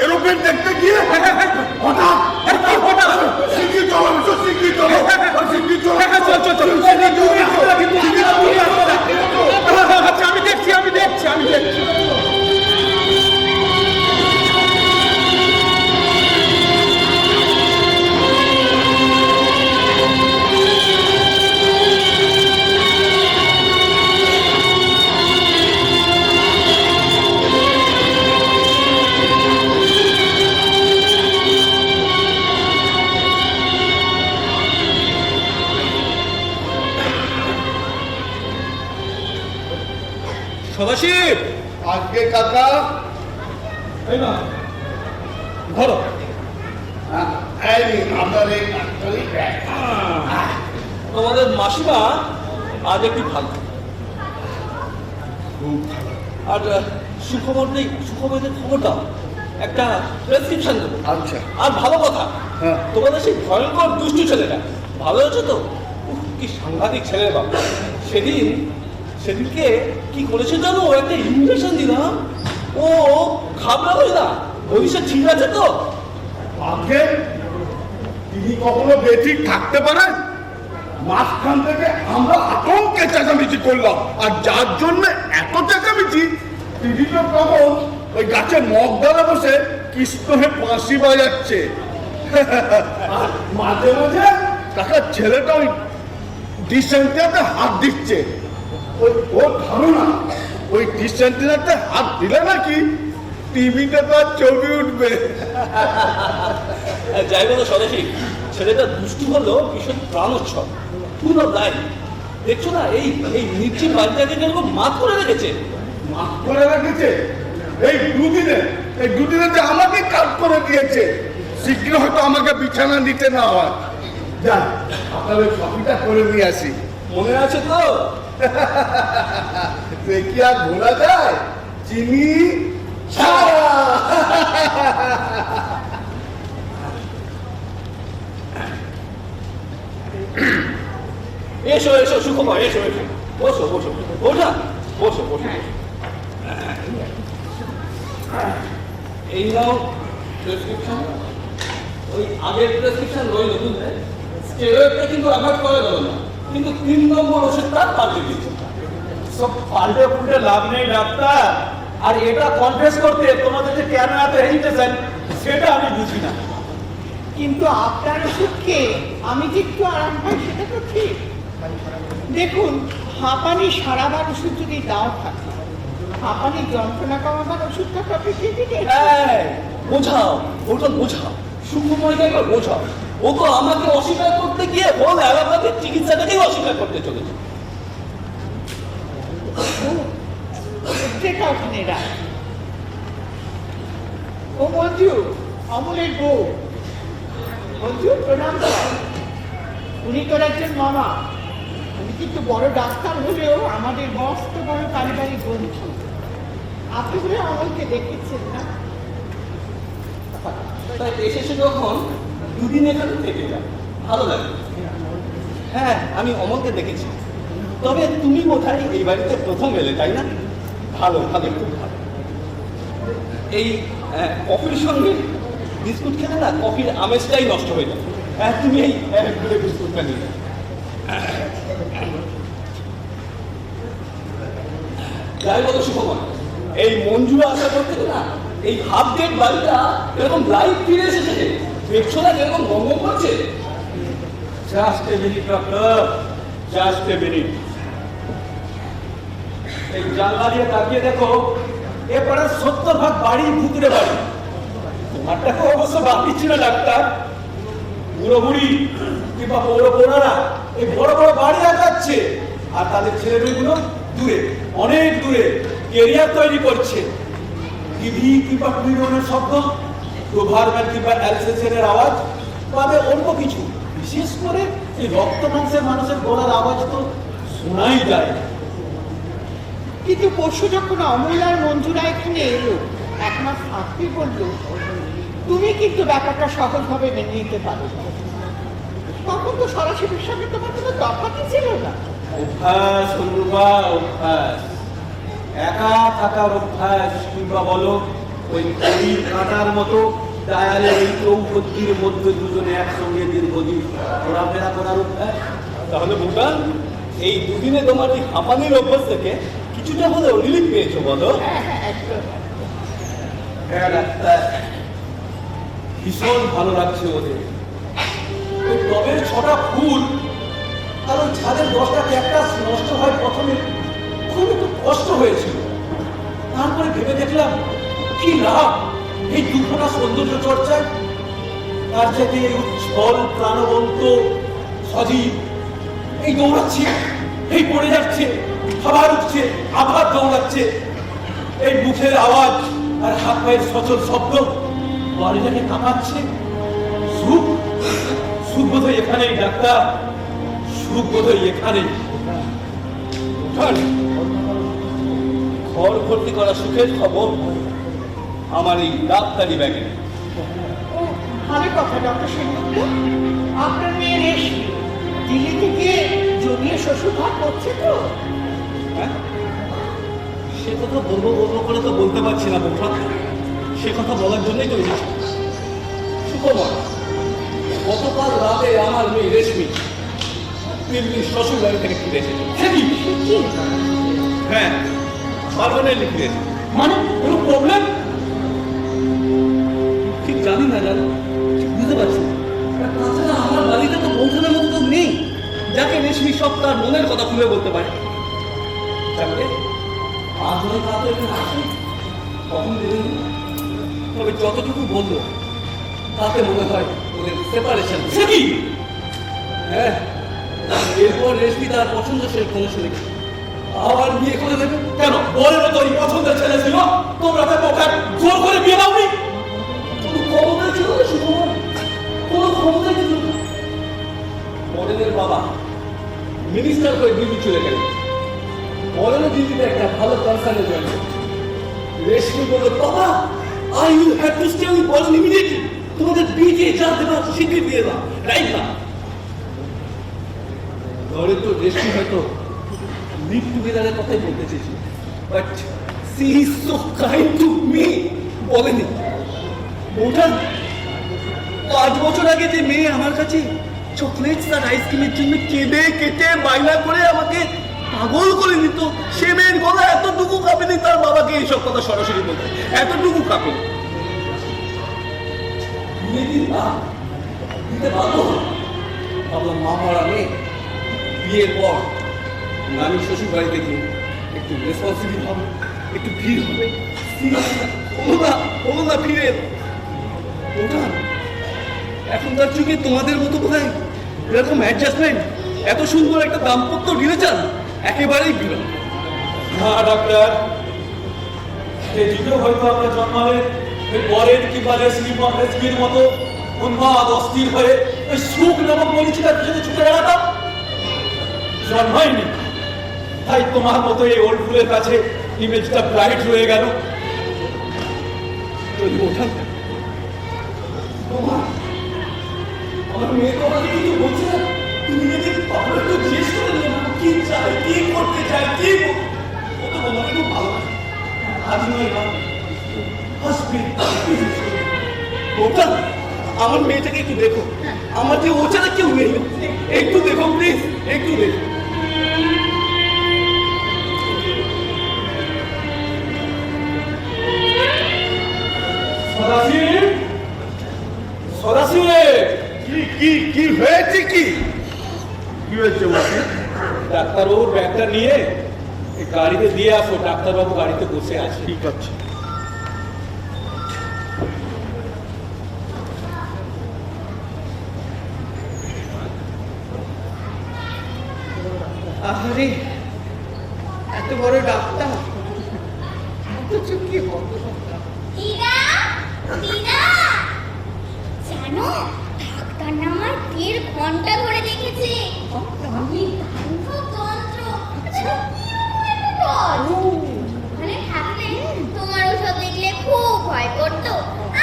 এরোপ্লেন দেখতে গিয়ে হঠাৎ শিগগির চলো, শিগগির চলো, শিগগির চলো। আচ্ছা আমি দেখছি। সদাশিব, আজকে কাকা এই না ধরো। এই নিন আপনার এই ডাক্তারি ব্যাগ। তোমাদের মাসিমা আজ একটু ভালো, আর সুখবরদের খবর দাও, একটা প্রেসক্রিপশন দেবো। আচ্ছা। আর ভালো কথা, হ্যাঁ। তোমাদের সেই ভয়ঙ্কর দুষ্টু ছেলেটা ভালো হয়েছে তো? কি সাংঘাতিক ছেলে বাবা। সেদিনকে কি করেছে জানো? ও একটা ইনজেকশন দিলাম, ও ঘাবড়ালো না। ভবিষ্যৎ ঠিক আছে তো? আগে তিনি কখনো বেঠিক থাকতে পারেন? মাঝখান থেকে আমরা আতঙ্কে চেঁচামেচি করলাম, আর যার জন্য এত চেঁচামেচি, তিনি তো তখন ওই গাছে মগডালে বসে কৃষ্ণে বাঁশি বাজাচ্ছে। আর মাঝে মাঝে কাকার ছেলেটা ওই ডিসেন্টারতে হাত দিচ্ছে। ওর ধারণা ওই ডিসেন্টারতে হাত দিলে নাকি টিভিতে তার ছবি উঠবে। যাই বলো স্বদেশী, ছেলেটা দুষ্টু হলো ভীষণ প্রাণোচ্ছল, ফুল অফ লাইফ। দেখছো না এই নির্জীব বাড়িটাকে কিরকম মাত করে রেখেছে। মাফ করে রেখেছে এই দুদিনে যে আমাকে কাজ করে দিয়েছে। শীঘ্র হয়তো আমাকে বিছানা নিতে না হয়। যান আপনাদের কপিটা করে নিয়ে আসি। মনে আছে তো? সে কি আর ভোলা যায়? চিনি ছাড়া। এসো সুখময়, এসো বসো। এই নাও প্রেসক্রিপশন। ওই আগের প্রেসক্রিপশন রইল, বুঝলে? স্টেরয়েডটা কিন্তু অ্যাভয়েড করা গেল না, কিন্তু 3 নম্বর ওষুধটা পাল্টে দিচ্ছে। সব পাল্টে পুল্টে লাভ নেই ডাক্তার। আর এটা কনফেস করতে তোমাদের যে কেন এত হেজিটেশন সেটা আমি বুঝি না। কিন্তু আপনার ওষুধকে আমি যে একটু আরাম পাই সেটা তো ঠিক। দেখুন, হাঁপানি সারাবার ওষুধ যদি দাও থাকে, হাঁপানির যন্ত্রণা কমাবার ওষুধটা তো আপনি দিয়ে দিলেন। বোঝাও, ওটা বোঝাও, সুকুময়কে একবার বোঝাও। ও তো আমাকে অস্বীকার করতে গিয়ে বল অ্যালোপ্যাথিক চিকিৎসাটাকেই অস্বীকার করতে চলেছে। সেটা ওখানে রাখ। ও মঞ্জু, অমলের বউ। মঞ্জু, প্রণাম কর। উনি তোর একজন মামা। উনি কিন্তু বড় ডাক্তার হলেও আমাদের মস্ত বড় পারিবারিক বন্ধু। আপনি বলে অমলকে দেখেছেন না? তাই এসেছে যখন 2 দিন এখানে থেকে যান। ভালো লাগে। হ্যাঁ, আমি অমলকে দেখেছি। তবে তুমি বোধহয় এই বাড়িতে প্রথম এলে, তাই না? ভালো ভালো, খুব ভালো। এই কফির সঙ্গে বিস্কুট খেলে না কফির আমেজটাই নষ্ট হয়ে যায়। তুমি এই বিস্কুটটা নিয়ে যাই বলো সুখমন, এই মঞ্জুরা আশা করতে না এই হাফ ডেট বাড়িটা এরকম লাইফ ফিরে এসেছে। দেখছো না এরকম গঙ্গম করছে। Just a minute doctor, just a minute. এই জানলা দিয়ে তাকিয়ে দেখো, এ পাড়ার 70% বাড়ি ভুতুরে বাড়ি। তোমারটাকে অবশ্য বাকি ছিল ডাক্তার। বুড়ো বুড়ি কিংবা পৌরপৌরারা এই বড় বড় বাড়ি আঁকাচ্ছে, আর তাদের ছেলেমেয়েগুলো দূরে, অনেক দূরে কেরিয়ার তৈরি করছে। টিভি কিংবা টুইনের শব্দ, গভর্নমেন্ট কিংবা অ্যালসেশনের আওয়াজ, তবে অন্য কিছু, বিশেষ করে এই রক্ত মাংসের মানুষের গলার আওয়াজ তো শোনাই যায় না। কিন্তু পরশু যখন অমূল্য আর মঞ্জুরা এখানে এলো, এক মাস থাকতে বললো, তুমি কিন্তু ব্যাপারটা সহজভাবে মেনে নিতে পারো। তখন তো সরাসরির সঙ্গে তোমার কোনো তফাৎই ছিল না। অভ্যাস অনুরূপা, অভ্যাস, একা থাকার অভ্যাস, কিংবা বলো ওই ঘড়ির কাঁটার মতো ডায়ালের এই চৌহদ্দির মধ্যে দুজনে একসঙ্গে দীর্ঘদিন ঘোরাফেরা করার অভ্যাস। তাহলে ভুটান, এই দুদিনে তোমার এই হাঁপানির অভ্যাস থেকে কিছুটা হলেও রিলিফ পেয়েছো বলো? একদম। হ্যাঁ ডাক্তার, ভীষণ ভালো লাগছে ওদের। ওই টবের 6টা ফুল আর ওই ছাদের 10টা ক্যাকটাস নষ্ট হয় প্রথমে খুব একটু কষ্ট হয়েছিল। তারপরে ভেবে দেখলাম কি লাভ এই দুফোটা সৌন্দর্য চর্চায়। তার চাইতে এই উচ্ছল প্রাণবন্ত সজীব এই দৌড়াচ্ছে, এই পড়ে যাচ্ছে, আবার উঠছে, আবার দৌড়াচ্ছে, এই মুখের আওয়াজ আর হাত পায়ের সচল শব্দ বাড়িটাকে কাঁপাচ্ছে। সুখ, সুখ বোধহয় এখানেই ডাক্তার, সুখ বোধহয় এখানেই। ঘর ভর্তি করা সুখের খবর আমার এই ডাক্তারি ব্যাগে। ও, ভালো কথা ডক্টর সেনগুপ্ত। আপনার মেয়ে রেশমি দিল্লিতে গিয়ে জমিয়ে শ্বশুর ঘর করছে তো? হ্যাঁ, সে কথা বলবো বলবো করে তো বলতে পারছি না বৌঠা। সে কথা বলার জন্যই তো এসেছি। সুখময়, গতকাল রাতে আমার মেয়ে রেশমি দিল্লির শ্বশুর বাড়ি থেকে ফিরে এসেছে। হ্যাঁ, পারমানেন্টলি ফিরে এসেছে। মানে কোনো প্রবলেম? ঠিক জানি না, জানো, ঠিক বুঝতে পারছি না। তাছাড়া আমার বাড়িতে তো পৌঁছানোর মতো কেউ নেই যাকে রেশমি সব তার মনের কথা খুলে বলতে পারে। যাকে আজ নয় কাল তো এখানে আসে, কখন দেবেন। তবে যতটুকু বললো তাতে মনে হয় ওদের সেপারেশন। সে কি? হ্যাঁ, এরপর রেশমি তার পছন্দসই কোনো শুনে আবার বিয়ে করে দেবে। কেন বলেন তো, এই পছন্দের ছেলে ছিল, তোমরা তো ওকে জোর করে বিয়ে দাওনি? কোনো ক্ষমতাই ছিল না সুকুমার, কোনো ক্ষমতাই ছিল না। মডেলের বাবা মিনিস্টার হয়ে দিল্লি চলে গেল। মডেলও দিল্লিতে একটা ভালো কনসার্নে জয়েন করে। রেশমি বলল, বাবা I U have to stay with model immediately. তোমাদের বিয়ে যা দেবার শিগগির দিয়ে দাও, রাইট না? ধরে তো রেশমি হয়তো লিভ টুগেদারের কথাই বলতে চেয়েছি, but she is so kind to me বলেনি। ওটা 5 বছর আগে যে মেয়ে আমার কাছে চকলেটস আর আইসক্রিমের জন্য কেঁদে কেটে বায়না করে আমাকে পাগল করে নিত, সে মেয়ের গলা এতটুকু কাঁপেনি তার বাবাকে এইসব কথা সরাসরি বলতে, এতটুকু কাঁপেনি। বিয়ে দিন না দিতে বাধ্য হলাম। ভাবলাম মা মরা মেয়ে, বিয়ের পর আমি শ্বশুর বাড়িতে গিয়ে একটু রেসপন্সিবল হবে, একটু ভিড় হবে। হলো না ফিরে ওটা। এখনকার যুগে তোমাদের মতো বোধহয় এরকম অ্যাডজাস্টমেন্ট, এত সুন্দর একটা দাম্পত্য রিলেশন একেবারেই বিরল। না ডাক্তার, সেই যুগে হয়তো আমরা জন্মালে ওই বরের কিংবা রেশমির মতো উন্মাদ অস্থির হয়ে ওই সুখ নামক মরিচিকার পেছনে ছুটে বেড়াতাম। জন্মায়নি, তাই তোমার মতো এই ওল্ড ফুলের কাছে ইমেজটা ব্রাইট রয়ে গেল। যদি ওঠা তোমার আমার মেয়ে তো আমাকে কিছু বলছে না। তুমি যদি বাবা একটু জিজ্ঞেস করে নিও না, কি চাই, কি করতে চাই, ও তো তোমাকে খুব ভালোবাসে। আজ নয় না, আসবে। ওটা আমার মেয়েটাকে একটু দেখো, আমার যে ও ছাড়া কেউ নেই, একটু দেখো প্লিজ, একটু দেখো। সদাশিব, সদাশিব, কি কি কি হয়েছে? কি কি হয়েছে মাসি? ডাক্তারবাবুর ব্যাগটা নিয়ে এই গাড়িতে দিয়ে আসো, ডাক্তারবাবু গাড়িতে বসে আছে। ঠিক আছে। আহারে, এত বড় ডাক্তার, অথচ কি হবে? দিদা, দিদা, জানো ডাক্তার না আমার 1.5 ঘন্টা ধরে দেখেছে। আমি খুব যন্ত্র। আচ্ছা, ওখানে থাকলে তোমার ওসব দেখলে খুব ভয় করতো।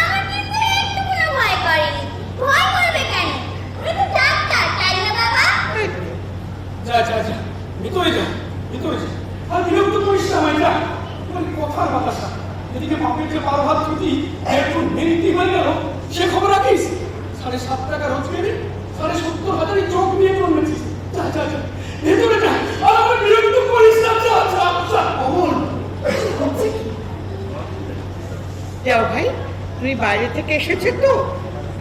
আমার কিন্তু একটু কোনো ভয় করেনি। ভয় করবে কেন? ওরা তো ডাক্তার, তাই না বাবা? যা যা যা, ভিতরে যা, ভিতরে যা। আর বিরক্ত করিস না আমায়, যা। মানে কথার বাতাসা। এদিকে বাপের যে 12 হাত ছুটি একটু মেরিটি হয়ে গেল, সে খবর রাখিস? 7.5 টাকা রোজগারে 70,000 চোখ নিয়ে করমেছিস। যা যা যা, ভেতরে যা। আর আমার বিরক্ত করিস না, যা যা যা। অমল, যাও ভাই, তুমি বাইরে থেকে এসেছো তো,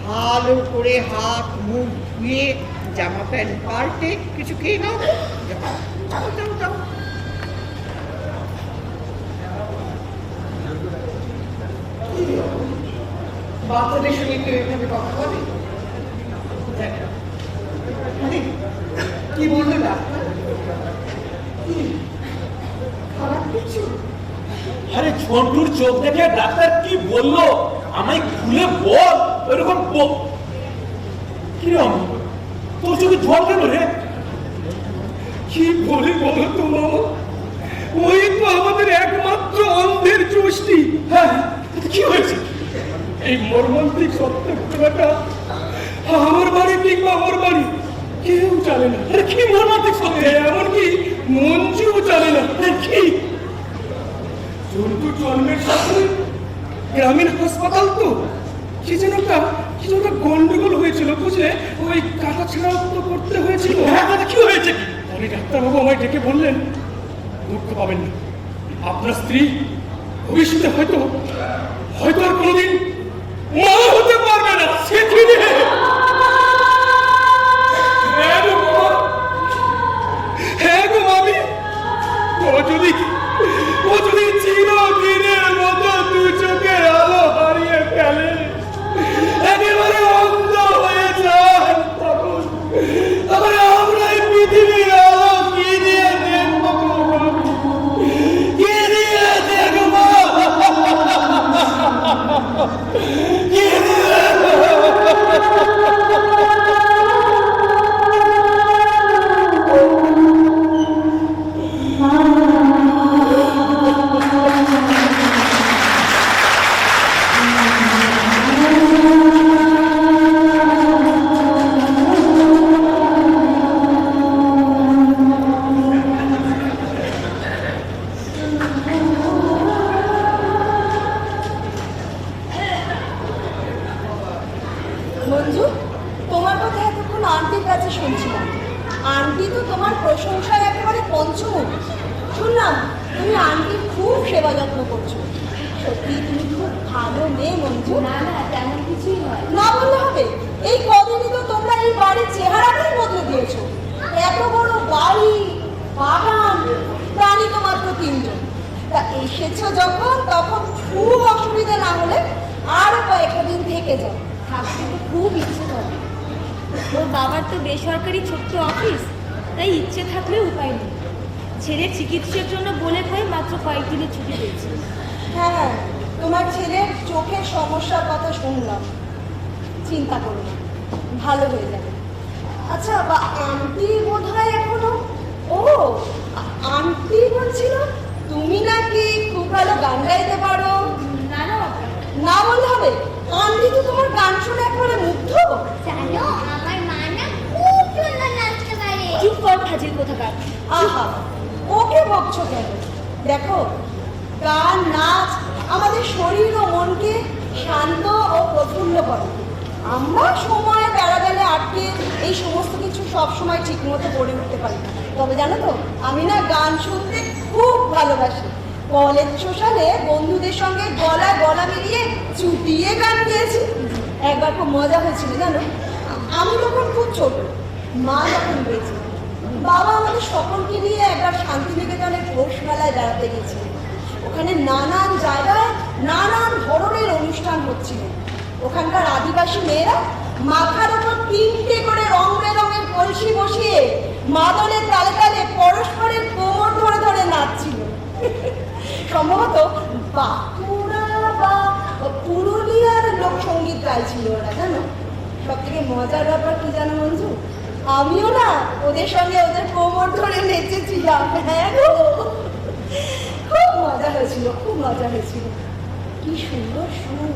ভালো করে হাত মুখ ধুয়ে জামা প্যান্ট পাল্টে কিছু খেয়ে নাও। যাও যাও যাও যাও। বাচ্চাদের সঙ্গে কেউ এভাবে কথা বলে? আরে, কি বললো ডাক্তার? কি খারাপ কিছু? আরে ঝন্টুর চোখ দেখে ডাক্তার কি বললো আমায় খুলে বল। ওইরকম কিরম তোর চোখে জল কেন রে? কি বলি বলো তো মামা, ওই তো আমাদের একমাত্র অন্ধের যষ্টি। হ্যাঁ, কি হয়েছে? এই মর্মান্তিক সত্য ঘটনাটা আমার বাড়ি কিংবা ওর বাড়ি কেউ জানে না। আরে কি মর্মান্তিক সত্যি? এমনকি মঞ্জুও জানে না। কি জন্টু জন্মের সাথে গ্রামীণ হাসপাতাল তো কি যেন একটা গন্ডগোল হয়েছিল, বুঝলে? ওই কাটা ছাড়াও তো করতে হয়েছিল। হ্যাঁ, কি হয়েছে? পরে ডাক্তারবাবু আমায় ডেকে বললেন, দুঃখ পাবেন না, আপনার স্ত্রী ভবিষ্যতে হয়তো হয়তো আর কোনোদিন মা হতে পারবে না। সেদিনে হ্যাঁ গো মামি, ও যদি চিরদিনের মতো 2 চোখের আলো হারিয়ে ফেলে, একেবারে অন্ধ হয়ে যায়, তখন আমরা এই পৃথিবীর আলো কি দিয়ে দেখবো? কি দিয়ে দেখবো? কি দিয়ে? মঞ্জু, তোমার কথা এতক্ষণ আন্টির কাছে শুনছিলাম। আন্টি তো তোমার প্রশংসায় একেবারে পঞ্চমুখ। শুনলাম তুমি আন্টির খুব সেবা যত্ন করছো। সত্যি তুমি খুব ভালো মেয়ে মঞ্জু। না না, তেমন কিছুই নয়। না বললে হবে? এই কদিনই তো তোমরা এই বাড়ির চেহারাটাই বদলে দিয়েছো। এত বড় বাড়ি, বাগান, প্রাণী তো মাত্র 3 জন। তা এসেছো যখন, তখন খুব অসুবিধা না হলে আরো কয়েকটা দিন থেকে যাও। থাকতে তো খুব ইচ্ছে করে। ওর বাবার তো বেসরকারি ছোট্ট অফিস, তাই ইচ্ছে থাকলেও উপায় নেই। ছেলের চিকিৎসার জন্য বলে হয় মাত্র কয়েকদিনের ছুটি পেয়েছে। হ্যাঁ, তোমার ছেলের চোখের সমস্যার কথা শুনলাম। চিন্তা করো না, ভালো হয়ে যাবে। আচ্ছা, বা আন্টি বোধ হয় এখনো? ও, আন্টি বলছিল তুমি নাকি খুব ভালো গান গাইতে পারো। না না, না বললে হবে? আন্টি তো তোমার গান শুনে একেবারে মুগ্ধ। জানো আমার ফাজিল কোথাকার। আহা, ওকে বকছো কেন? দেখো, গান নাচ আমাদের শরীর ও মনকে শান্ত ও প্রফুল্ল করে। আমরা সময় বেড়া গেলে আটকে এই সমস্ত কিছু সব সময় ঠিক মতো করে উঠতে পারি না। তবে জানো তো, আমি না গান শুনতে খুব ভালোবাসি। কলেজ সোশ্যালে বন্ধুদের সঙ্গে গলা গলা মিলিয়ে চুটিয়ে গান গেয়েছি। একবার খুব মজা হয়েছিল জানো। আমি তখন খুব ছোট, মা যখন গেয়েছি, বাবা আমাদের সকলকে নিয়ে একবার শান্তিনিকেতনের পৌষ মেলায় বেড়াতে গেছিল। ওখানে নানান জায়গায় নানান ধরনের অনুষ্ঠান হচ্ছিল। ওখানকার আদিবাসী মেয়েরা মাথার ওপর 3টে করে রং বেরঙের কলসি বসিয়ে মাদলের তালে তালে পরস্পরের কোমর ধরে ধরে নাচছিল। সম্ভবত বাঁকুড়া বা পুরুলিয়ার লোকসঙ্গীত গাইছিল ওরা, জানো। সব থেকে মজার ব্যাপার কি জানো মঞ্জু, আমিও না ওদের সঙ্গে ওদের কোমর ধরে নেচেছিলাম। হ্যাঁ গো, খুব মজা হয়েছিল, খুব মজা হয়েছিল। কি সুন্দর সুর,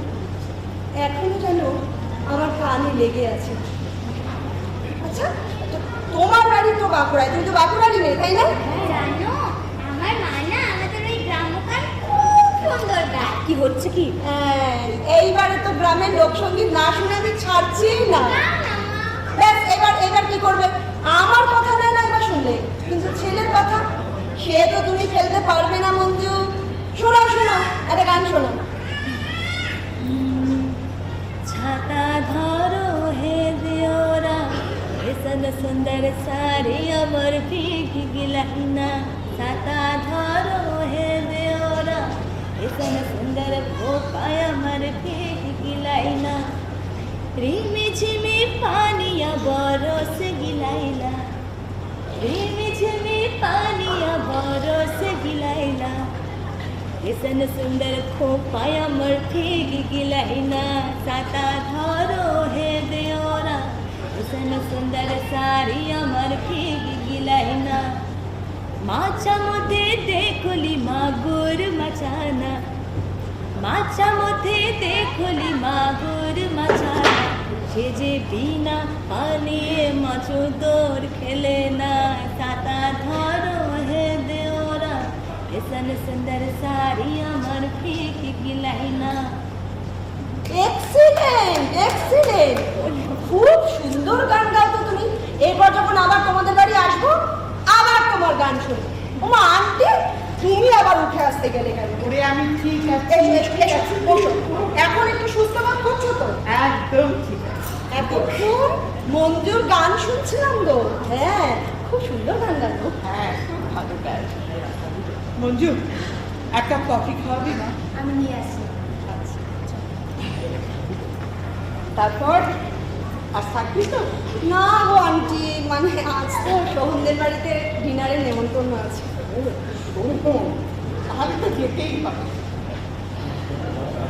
এখনো যেন আমার কানে লেগে আছে। আচ্ছা, তোমার বাড়ি তো বাঁকুড়ায়, তুমি তো বাঁকুড়ারই মেয়ে, তাই না? জানো, আমার মা না আমাদের ওই গ্রাম্য গান খুব সুন্দর গায়। কি হচ্ছে কি? হ্যাঁ, এইবারে তো গ্রামের লোকসঙ্গীত না শুনে আমি ছাড়ছি না। ব্যাস, এবার কি করবে? আমার কথা নয় না এবার শুনলে, কিন্তু ছেলের কথা সে তো তুমি ফেলতে পারবে না মঞ্জু। শোনো শোনো, একটা গান শোনো। ছাতা ধরো হে দেওরা, এসন সুন্দর সারি আমার ভিগ গিলাইনা। ছাতা ধরো হে দেওরা, এসন সুন্দর ভোপায় আমার ভিগ গিলাইনা। রিমি ঝিমি পানিয়া বরস গিলাইলা, রিমি ঝিমি পানিয়া বরস গিলাইলা। এসন সুন্দর খোপায় আমার ঠিক গিলাইনা। ছাতা ধরো হে দেওরা, এসন সুন্দর সারি আমার ঠিক গিলাইনা। মাছা মধ্যে দেখলি মাগুর মাছানা, মাছা মধ্যে দেখলি মাগুর মাছানা। সে যে বিনা পানিয়ে মাছ দৌড় খেলে না। ছাতা ধরো হে দেওরা, এসন সুন্দর সারি আমার ঠিক গিলাইনা। এক্সিলেন্ট, এক্সিলেন্ট, খুব সুন্দর গান গাও তো তুমি। এরপর যখন আবার তোমাদের বাড়ি আসবো, আবার তোমার গান শুনবো। ওমা আন্টি, তুমি আবার উঠে আসতে গেলে কেন? ওরে আমি ঠিক আছি, ঠিক আছে, বসো। এখন একটু সুস্থ বোধ করছো তো? একদম ঠিক আছে। এতক্ষণ মঞ্জুর গান শুনছিলাম গো। হ্যাঁ, খুব সুন্দর গান গানো। হ্যাঁ, খুব ভালো গান। মঞ্জু, একটা কফি খাওয়াবি না? আমি নিয়ে আসি। তারপর আর থাকবি তো? না গো আন্টি, মানে আজ তো সোহনদের বাড়িতে ডিনারের নেমন্তন্ন আছে। শোনো, তাহলে তো যেতেই হবে।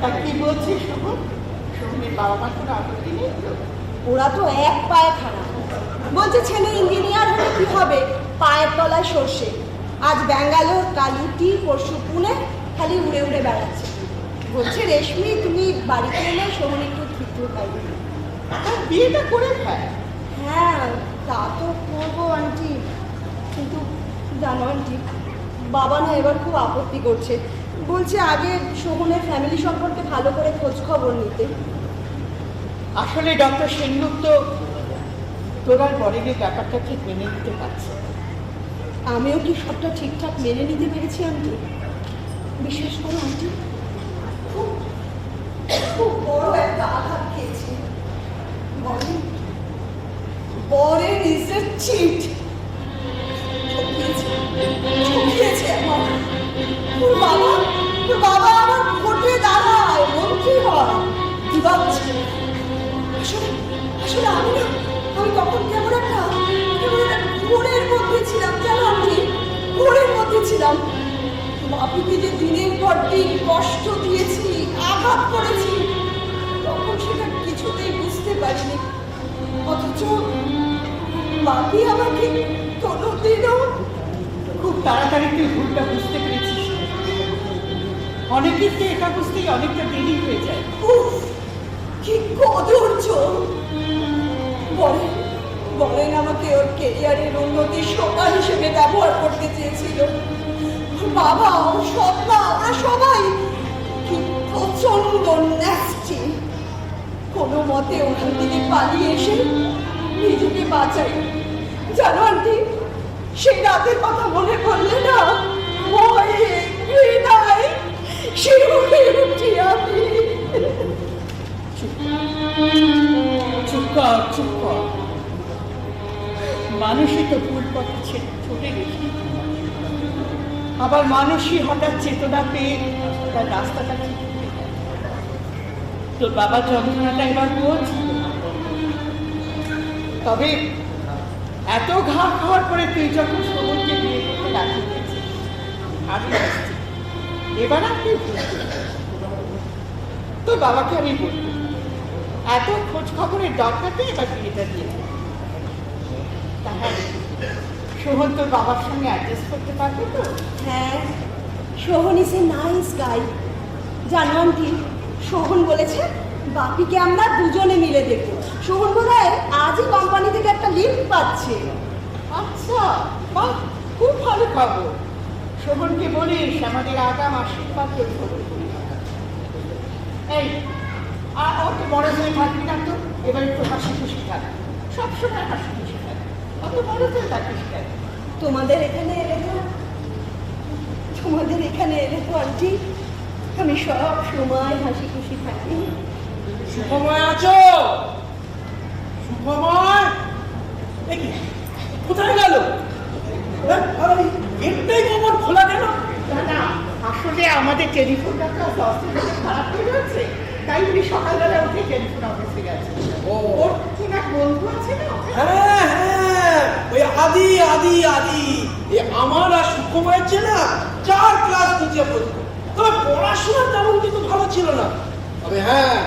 তা কি বলছিস শোভন? সোহনের বাবা মা কোনো আপত্তি নেই তো? ওরা তো এক পায়ে খারাপ। বলছে ছেলে ইঞ্জিনিয়ার হলে কি হবে, পায়ের তলায় সর্ষে। আজ ব্যাঙ্গালোর, কাল উটি, পরশু পুনে, খালি উড়ে উড়ে বেড়াচ্ছে। বলছে রেশমি, তুমি বাড়িতে এলে সোহন একটু তৃপ্তি পাইবে। তার বিয়েটা করে ফেল। হ্যাঁ, তা তো করবো আন্টি, কিন্তু জানো আন্টি, বাবা না এবার খুব আপত্তি করছে। বলছে আগে সোহনের ফ্যামিলি সম্পর্কে ভালো করে খোঁজ খবর নিতে। আসলে ডক্টর সেনগুপ্ত তোরার বরের ব্যাপারটা ঠিক মেনে নিতে পারছে। আমিও কি সবটা ঠিকঠাক মেনে নিতে পেরেছি আন্টি? বিশেষ করে আন্টি, খুব খুব বড় একটা আঘাত খেয়েছি। বরের নিজের চিট ঠকিয়েছে আমার। তোর বাবা আমার ভোটে দাঁড়ায়, মন্ত্রী হয়। কি ভাবছি? আসলে আমি তখন কেমন একটা ঘোরের মধ্যে ছিলাম, জানো আন্টি, ঘোরের মধ্যে ছিলাম। বাপিকে যে দিনের পর দিন কষ্ট দিয়েছি, আঘাত করেছি, তখন সেটা কিছুতেই বুঝতে পারিনি। অথচ বাপি আমাকে কোনোদিনও। খুব তাড়াতাড়ি তুই ভুলটা বুঝতে পেরেছিস। অনেকের তো এটা বুঝতেই অনেকটা দেরি হয়ে যায়। উফ, কি কদর্য! বলেন আমাকে ওর কেরিয়ারের উন্নতির সোপান হিসেবে ব্যবহার করতে চেয়েছিল। বাবা, ওর সৎমা, ওরা সবাই কি প্রচন্ড ন্যাস্টি। কোনো মতে ওখান থেকে পালিয়ে এসে নিজেকে বাঁচাই। জানো আন্টি, সেই রাতের কথা মনে করলে না ভয়ে ঘৃণায় শিউরে উঠি আমি। চুপ কর, চুপ কর। মানুষই তো ভুল পথে ছুটে গেছে, আবার মানুষই হঠাৎ চেতনা পেয়ে তার রাস্তাটা ঠিক করে দেয়। তোর বাবার যন্ত্রণাটা এবার বোঝ। তবে এত ঘা খাওয়ার পরে তুই যখন শোভনকে বিয়ে করতে রাজি হয়েছিস, আমি আসছি, এবার আর তুই ভুল করিস। তোর বাবাকে আমি বলবো এত খোঁজ খবরের দরকার নেই, এবার বিয়েটা দিয়ে দে। তা হ্যাঁ, শোভন তোর বাবার সঙ্গে অ্যাডজাস্ট করতে পারবে তো? হ্যাঁ, Sohan is a nice guy. জানো আন্টি, সোহন বলেছে বাপিকে আমরা দুজনে মিলে দেখবো। সোহন বোধহয় আজই কোম্পানি থেকে একটা লিফট পাচ্ছে। আচ্ছা, বাহ, খুব ভালো খবর। শোভনকে বলিস আমাদের আগাম আশীর্বাদ তোর খবর করি। এই, আর অত বড় হয়ে থাকবি না তো, এবার একটু হাসি খুশি থাক, সবসময় হাসি খুশি থাক, অত বড় হয়ে থাকিস কেন? তোমাদের এখানে এলে তো আন্টি আমি সব সময় হাসি খুশি থাকি। সুখময় আছো? সুখময় কোথায় গেল? গেটটাই কেমন খোলা কেন? না, আসলে আমাদের টেলিফোনটা তো খারাপ হয়ে যাচ্ছে, তাই উনি সকালবেলা উঠে টেলিফোন অফিসে গেছে। ওর কোন এক বন্ধু আছে না? হ্যাঁ হ্যাঁ, ওই আদি আদি আদি আমার আর সুখময়ের চেনা 4 ক্লাস নিচে পড়তো। তবে পড়াশোনা তেমন কিন্তু ভালো ছিল না। তবে হ্যাঁ,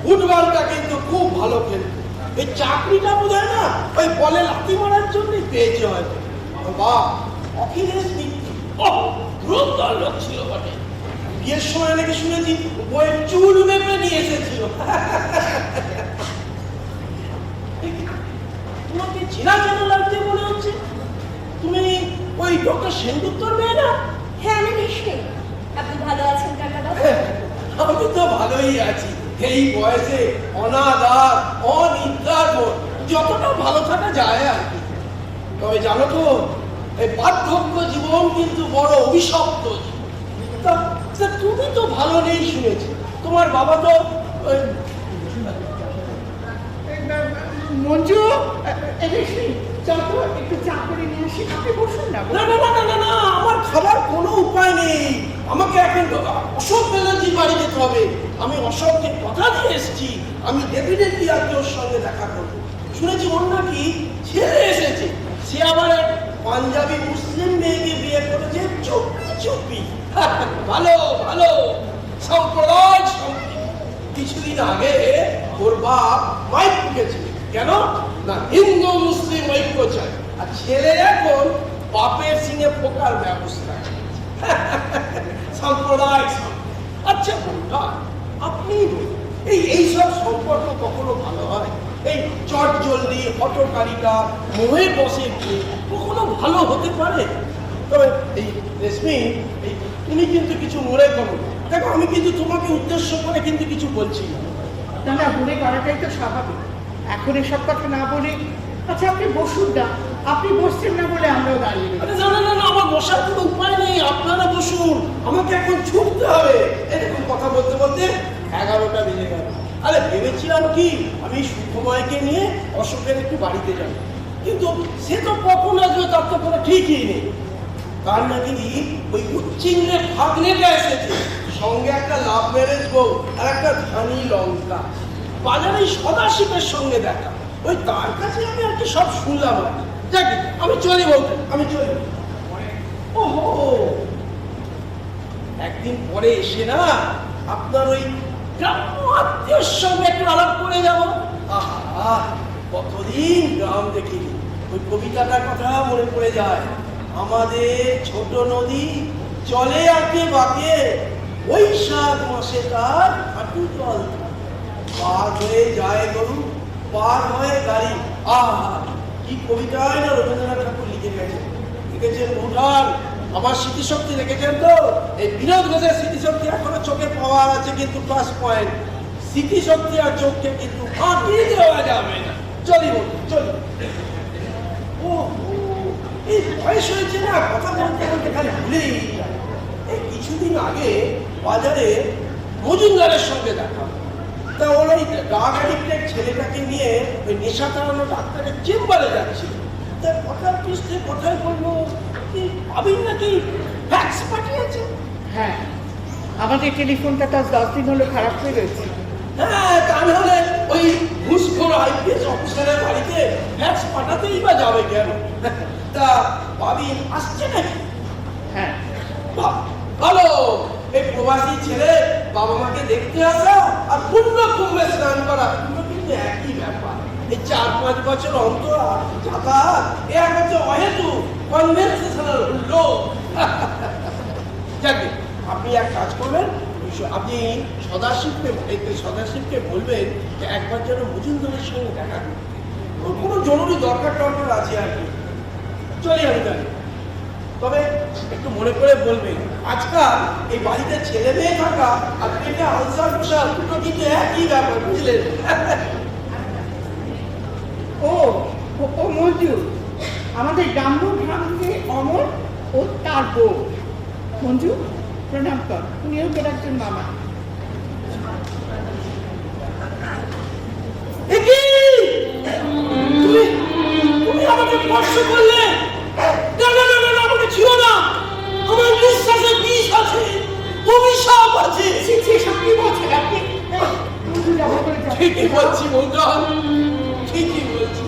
ফুটবলটা কিন্তু খুব ভালো খেলতো। এই চাকরিটা বোধ হয় না ওই বলে লাথি মারার জন্যই পেয়েছে হয়তো। বাবা, অখিলেশ মিত্র দ্রুতদল লোক ছিল বটে। বিয়ের সময় নাকি শুনেছি বইয়ের চুল মেপে নিয়ে এসেছিল। তোমাকে চেনা চেনা লাগছে মনে হচ্ছে। তুমি ওই ডক্টর সেনগুপ্তর মেয়ে না? হ্যাঁ, আমি নিশ্চয়ই। আপনি ভালো আছেন কাকাবাবু? আমি তো ভালোই আছি। এই বয়সে অনাদার অনিদ্রার যতটা ভালো থাকা যায় আর কি। তবে জানো তো, এই বার্ধক্য জীবন কিন্তু বড় অভিশপ্ত। তা তুমি তো ভালো নেই শুনেছি। তোমার বাবা তো মঞ্জু, চল তো একটু চা করে নিয়ে আসি। আপনি বসুন না। না না না না না, আমার খাবার কোনো উপায় নেই। আমাকে এখন অশোক ব্যানার্জির বাড়ি যেতে হবে। আমি অশোককে কথা দিয়ে এসেছি, আমি ডেফিনেটলি আজকে ওর সঙ্গে দেখা করবো। শুনেছি ওর নাকি ছেলে এসেছে। সে আবার এক পাঞ্জাবি মুসলিম মেয়েকে বিয়ে করেছে চুপি চুপি। ভালো ভালো সম্প্রদায় সম্প্রীতি। কিছুদিন আগে ওর বাপ মাইক ঠুকেছে। কেন না, হিন্দু মুসলিম ঐক্য চায়। আর ছেলে এখন বাপের সিংহে ফোকার ব্যবস্থা। সম্প্রদায়। আচ্ছা বন্ধুরা, আপনি এইসব সম্পর্ক কখনো ভালো হয়? এই চট জলদি হটকারিতা মোহে বসে গিয়ে কখনো ভালো হতে পারে? তবে এই রেশমি, তুমি কিন্তু কিছু মনে করো। দেখো, আমি কিন্তু তোমাকে উদ্দেশ্য করে কিন্তু কিছু বলছি না। না, মনে করাটাই তো স্বাভাবিক। এখন এসব কথা না বলে, আচ্ছা আপনি বসুন না। আপনি বসছেন না বলে আমরাও দাঁড়িয়ে গেলাম। না না না, আমার বসার কোনো উপায় নেই। আপনারা বসুন, আমাকে এখন ছুটতে হবে। এরকম কথা বলতে বলতে 11টা বেজে গেল। আরে ভেবেছিলাম কি, আমি সুখময়কে নিয়ে অশোকের একটু বাড়িতে যাব, কিন্তু সে তো কখন আসবে তার তো কোনো ঠিকই নেই। তার নাকি ওই উচ্চিংড়ে ভাগ্নেটা এসেছে, সঙ্গে একটা লাভ ম্যারেজ বউ আর একটা ধানি লঙ্কা। বাজারে সদাশিবের সঙ্গে দেখা, ওই তার কাছে আমি আর কি সব শুনলাম। আর যাক, আমি চলি বলতে, আমি চলি। ওহো, একদিন পরে এসে না আপনার ওই গ্রাম্য আত্মীয়র সঙ্গে একটু আলাপ করে যাব। আহা, কতদিন গ্রাম দেখিনি। ওই কবিতাটার কথা মনে পড়ে যায়। আমাদের ছোট নদী চলে আঁকে বাঁকে, বৈশাখ মাসে তার হাঁটু জল। পার হয়ে যায় গরু, পার হয়ে গাড়ি। আহা, কি কবিতায় না রবীন্দ্রনাথ ঠাকুর লিখেছেন উঠান। আমার স্মৃতিশক্তি রেখেছেন তো, এই বিনোদ ঘোষের স্মৃতিশক্তি এখনো চোখে পাওয়ার আছে, কিন্তু প্লাস পয়েন্ট স্মৃতিশক্তি আর চোখকে কিন্তু ফাটিয়ে দেওয়া যাবে না। চলি বলুন, চলি। ও এই বয়স হয়েছে না, কথা বলতে বলতে খালি ভুলেই যায়। এই কিছুদিন আগে বাজারে মজুমদারের সঙ্গে দেখা, তা ওর ওই ড্রাগ অ্যাডিক্টেড ছেলেটাকে নিয়ে ওই নেশা তাড়ানো ডাক্তারের চেম্বারে যাচ্ছিল। তা কথার পৃষ্ঠে কোথায় বলবো কি ভাবিন নাকি ফ্যাক্স পাঠিয়েছে। হ্যাঁ, আমাদের টেলিফোনটা তো 10 দিন হলো খারাপ হয়ে রয়েছে। হ্যাঁ, তা নাহলে ওই ঘুষখোর আইপিএস অফিসারের বাড়িতে ফ্যাক্স পাঠাতেই বা যাবে কেন? তা ভাবিন আসছে নাকি? হ্যাঁ, ভালো। এই প্রবাসী ছেলে বাবা মাকে দেখতে আসা আর পূর্ণ কুম্ভে স্নান করা কিন্তু একই ব্যাপার। এই 4-5 বছর অন্তর যাতায়াত এক হচ্ছে অহেতু কনভেনশনাল লোক। যাকে আপনি এক কাজ করবেন, আপনি সদাশিবকে বলবেন যে একবার যেন মজুমদারের সঙ্গে দেখা করতে, ওর কোনো জরুরি দরকার আছে আর কি। চলি আমি জানি, তবে একটু মনে করে বলবেন আজকাল এই বাড়িতে ছেলে মেয়ে থাকা আর পেটে আলসার বসার দুটো কিন্তু একই ব্যাপার, বুঝলেন? ও ও মঞ্জু, আমাদের গ্রাম্য গ্রামে অমর ও তার বউ। মঞ্জু, প্রণাম কর, উনিও তোর একজন মামা। তুমি আমাকে স্পর্শ করলে? না না না না, আমাকে ছিল না। আমার নিঃশ্বাসে বিষ আছে, অভিশাপ আছে। সব কি বলছেন আপনি? ঠিকই বলছি বলতাম, ঠিকই বলছি।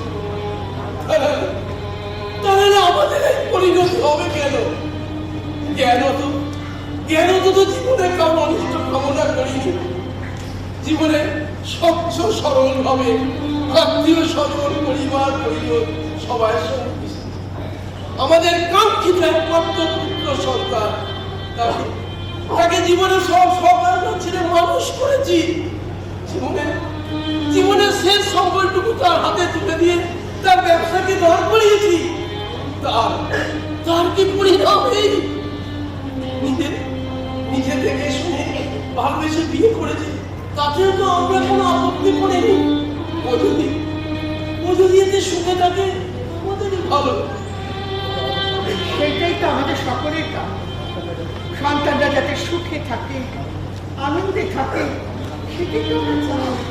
তাহলে আমাদের এই পরিণতি হবে কেন? জ্ঞান তো জীবনে কারো অনিষ্ট কামনা করিনি। জীবনে স্বচ্ছ সরল ভাবে আত্মীয় স্বজন পরিবার পরিজন সবাই সঙ্গে আমাদের কাঙ্ক্ষিত একমাত্র পুত্র সন্তান, তাকে জীবনে সব সকাল ছেড়ে মানুষ করেছি। জীবনের শেষ সম্বলটুকু তার হাতে তুলে দিয়ে তার ব্যবসাকে দাঁড় করিয়েছি। তার কি পরিণাম? এই নিজে থেকে শুনে ভালোবেসে বিয়ে করেছি, তাতেও তো আমরা কোনো আপত্তি করিনি। ও যদি এতে সুখে থাকে ওদেরই ভালো। সেটাই তো আমাদের সকলের কাজ, সন্তানরা যাতে সুখে থাকে, আনন্দে থাকে, সেটাই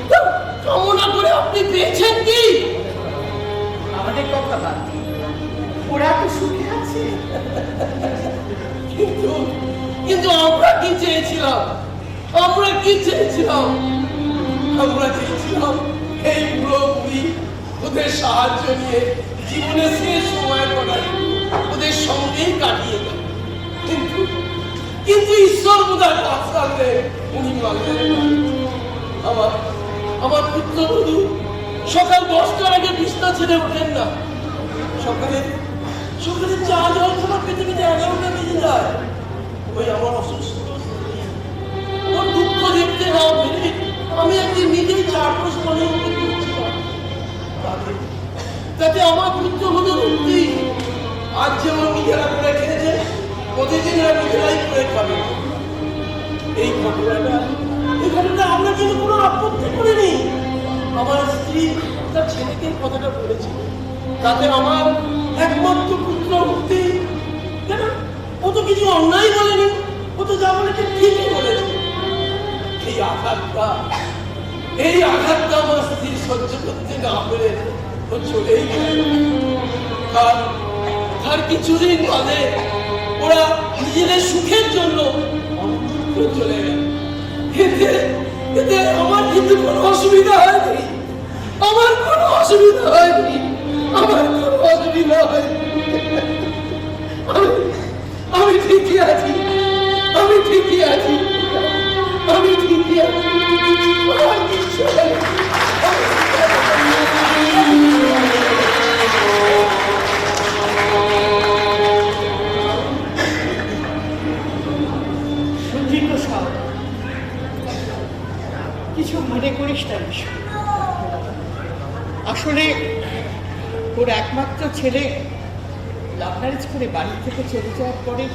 তো কামনা করে আপনি পেয়েছেন কি? আমাদের কথা বাদ, ওরা তো সুখে আছে। কিন্তু আমরা কি চেয়েছিলাম? আমরা চেয়েছিলাম এই বুড়ো বুড়ি ওদের সাহায্য নিয়ে জীবনের শেষ সময় ওদের সঙ্গেই কাটিয়ে দেয়। কিন্তু ঈশ্বর বোধহয় পাশে উনি আমার পুত্রবধূ সকাল 10টার আগে বিছনা ছেড়ে ওঠেন না। সকালে চা জল খাবার পেতে পেতে 11টা বেজে যায়। ওই আমার অসুস্থ ওর দুঃখ দেখতে না পেরে আমি একদিন নিজেই 4 প্রশ্ন করছিলাম। তাতে আমার পুত্রবধূ উঠতি আজ যেমন নিজেরা করে খেয়েছে, প্রতিদিন নিজেরাই করে খাবে। এই ঘটনাটা আমরা কিন্তু কোনো আপত্তি করিনি। আমার স্ত্রী তার ছেলেকে কথাটা বলেছিল, তাতে আমার একমাত্র পুত্র মুক্তি। কেন? ও তো কিছু অন্যায় বলেনি, ও তো যা বলেছে ঠিকই বলেছে। এই আঘাতটা আমার স্ত্রী সহ্য করতে না পেরে ও চলেই গেল। তার কিছুদিন বাদে ওরা নিজেদের সুখের জন্য চলে গেল। এতে আমার কিন্তু কোনো অসুবিধা হয়নি। আমি ঠিকই আছি। আমার কিচ্ছু হয়নি। সুন্দর সব কিছু মনে করিস না। আসলে ওর একমাত্র ছেলে লাভ ম্যারেজ করে বাড়ি থেকে চলে যাওয়ার পরে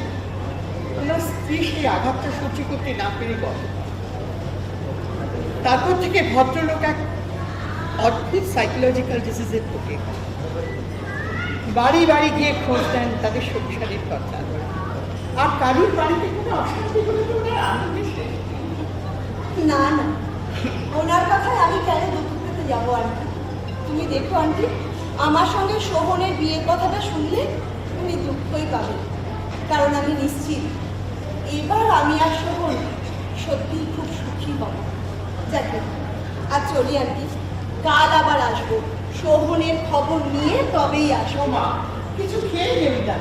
ওনার স্ত্রী সেই আঘাতটা সহ্য করতে না পেরে গত। তারপর থেকে ভদ্রলোক এক অদ্ভুত সাইকোলজিক্যাল ডিজিজের ভোগে। বাড়ি বাড়ি গিয়ে খোঁজ দেন তাদের সংসারের কথা, আর কারুর বাড়িতে কোনো অশান্তি হলে তো ওনার আনন্দের শেষ নেই। না না, ওনার কথায় আমি কেন দুঃখ পেতে যাবো আন্টি? তুমি দেখো আন্টি, আমার সঙ্গে শোভনের বিয়ের কথাটা শুনলে তুমি দুঃখই পাবে, কারণ আমি নিশ্চিত এবার আমি আর শোভন সত্যিই খুব সুখী হব। যাকে আর চলি আন্টি, কাল আবার আসবো, শোভনের খবর নিয়ে তবেই আসবো। মা কিছু খেয়ে নেবি না?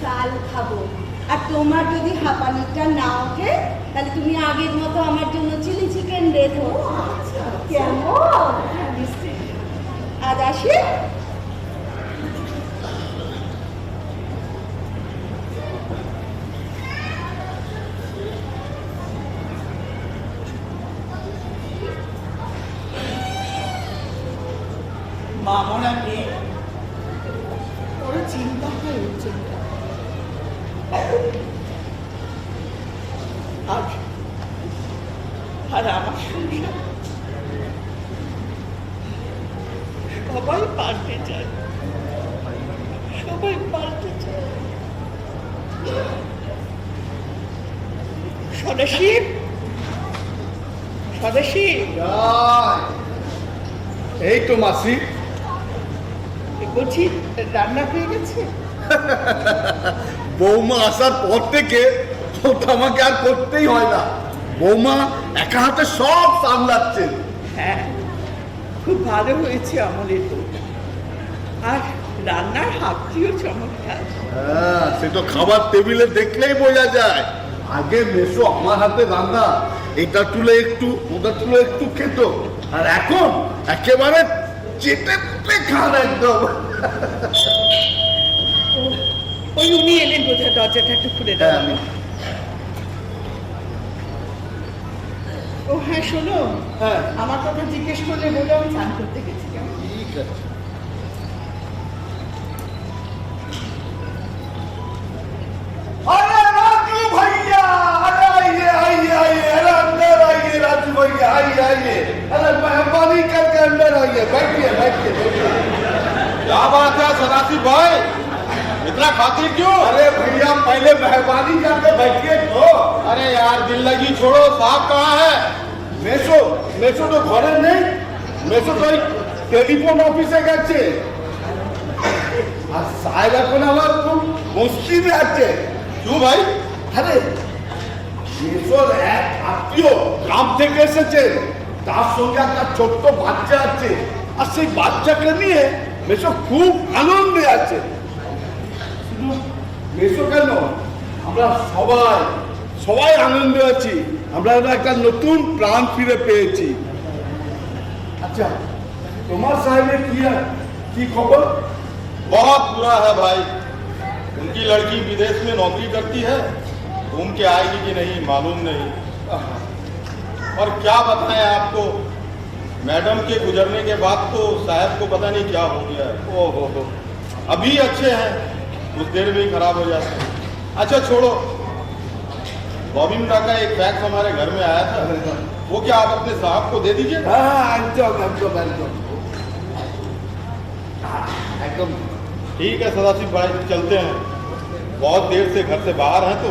কাল খাবো। আর তোমার যদি হাঁপানিটা না ওঠে তাহলে তুমি আগের মতো আমার জন্য চিলি চিকেন রেখো। কেমন? আজ আসি। মা মনে নেই, বড় চিন্তা হয়ে উঠছে। আর আমার সংসার সবাই পাল্টে যায়, সবাই পাল্টে যায়। স্বদেশী স্বদেশী, এই তো মাসি। বলছি রান্না হয়ে গেছে? বৌমা আসার পর থেকে ওটা আমাকে আর করতেই হয় না। বৌমা একা হাতে সব সামলাচ্ছেন। হ্যাঁ, খুব ভালো হয়েছে আমলের তো। আর রান্নার হাতটিও চমৎকার। হ্যাঁ, সে তো খাবার টেবিলে দেখলেই বোঝা যায়। আগে মেসো আমার হাতে রান্না এটা তুলে একটু ওটা তুলে একটু খেত, আর এখন একেবারে চেটে পুটে খান একদম। ওই উনি এলেন বোধহয়, দরজাটা একটু খুলে হ্যাঁ, দেন। ও হ্যাঁ, শোনো, হ্যাঁ, আমার কথা জিজ্ঞেস করলে বলে আমি স্নান করতে গেছি। কেমন? ঠিক আছে। अरे राजू भैया, अरे आइए आइए आइए, अरे अंदर आइए राजू भैया, आइए आइए, अरे मेहरबानी करके अंदर आइए, बैठिए बैठिए बैठिए। क्या बात है सदाशिव भाई, इतना खातिर क्यों? अरे भैया पहले मेहरबानी करके बैठिए तो। अरे यार दिल लगी छोड़ो, साहब कहाँ है? मेसो मेसो तो घरे नहीं, मेसो तो টেলিফোন অফিসে গেছে। আর সাহেব এখন আমার খুব মুশকিলে আছে। क्यों भाई? আরে মেসোর এক আত্মীয় গ্রাম থেকে এসেছে, তার সঙ্গে একটা ছোট্ট বাচ্চা আছে, আর সেই বাচ্চাকে নিয়ে মেসো খুব আনন্দে আছে। শুধু মেসো কেন, আমরা সবাই সবাই আনন্দে আছি। আমরা একটা নতুন প্রাণ ফিরে পেয়েছি। আচ্ছা, তোমার সাহেবের কি খবর? बहुत बुरा है भाई, उनकी लड़की विदेश में नौकरी करती है, घूम के आएगी कि नहीं मालूम नहीं। और क्या बताएं आपको, मैडम के गुजरने के बाद तो साहब को पता नहीं क्या हो गया है। ओहो, अभी अच्छे हैं, कुछ देर में ही खराब हो जाते हैं। अच्छा छोड़ो, गोविंदा का एक फैक्स हमारे घर में आया था, वो क्या आप अपने साहब को दे दीजिए? हाँ एकदम एकदम एकदम एकदम। ठीक है सदाशिव भाई, चलते हैं, बहुत देर से घर से बाहर हैं तो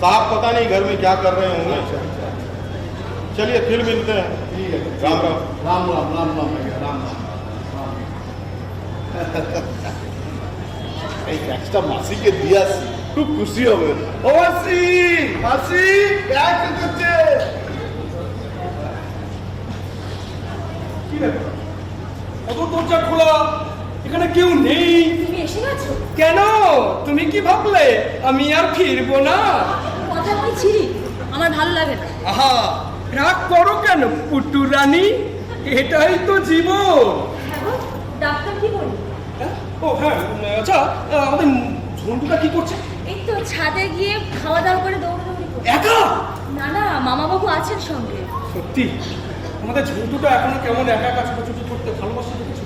साहब पता नहीं घर में क्या कर रहे होंगे। चलिए फिर मिलते हैं। ठीक है, राम राम। राम राम राम राम भैया, राम राम। এই ট্যাক্সটা মাসিকে দিয়ে আসি, খুব খুশি হবে। ও মাসি, মাসি ট্যাক্স দিচ্ছে। কি ব্যাপার? কত দরজা খোলা, এখানে কেউ নেই। তুমি এসে গেছো? কেন, তুমি কি ভাবলে আমি আর ফিরবো না? কথা কি ছিলি, আমার ভালো লাগে না। আহা, রাগ করো কেন পুটু রানী, এটাই তো জীবন। হ্যাঁ গো, ডাক্তার কি বলি? ও হ্যাঁ, আচ্ছা আমাদের ঝন্টুটা কি করছে? এই তো ছাদে গিয়ে খাওয়া দাওয়া করে দৌড়াদৌড়ি করছে। একা? না না, মামাবাবু আছেন সঙ্গে। সত্যি আমাদের ঝন্টুটা এখনো কেমন একা একা ছোটাছুটি করতে ভালোবাসে দেখেছো?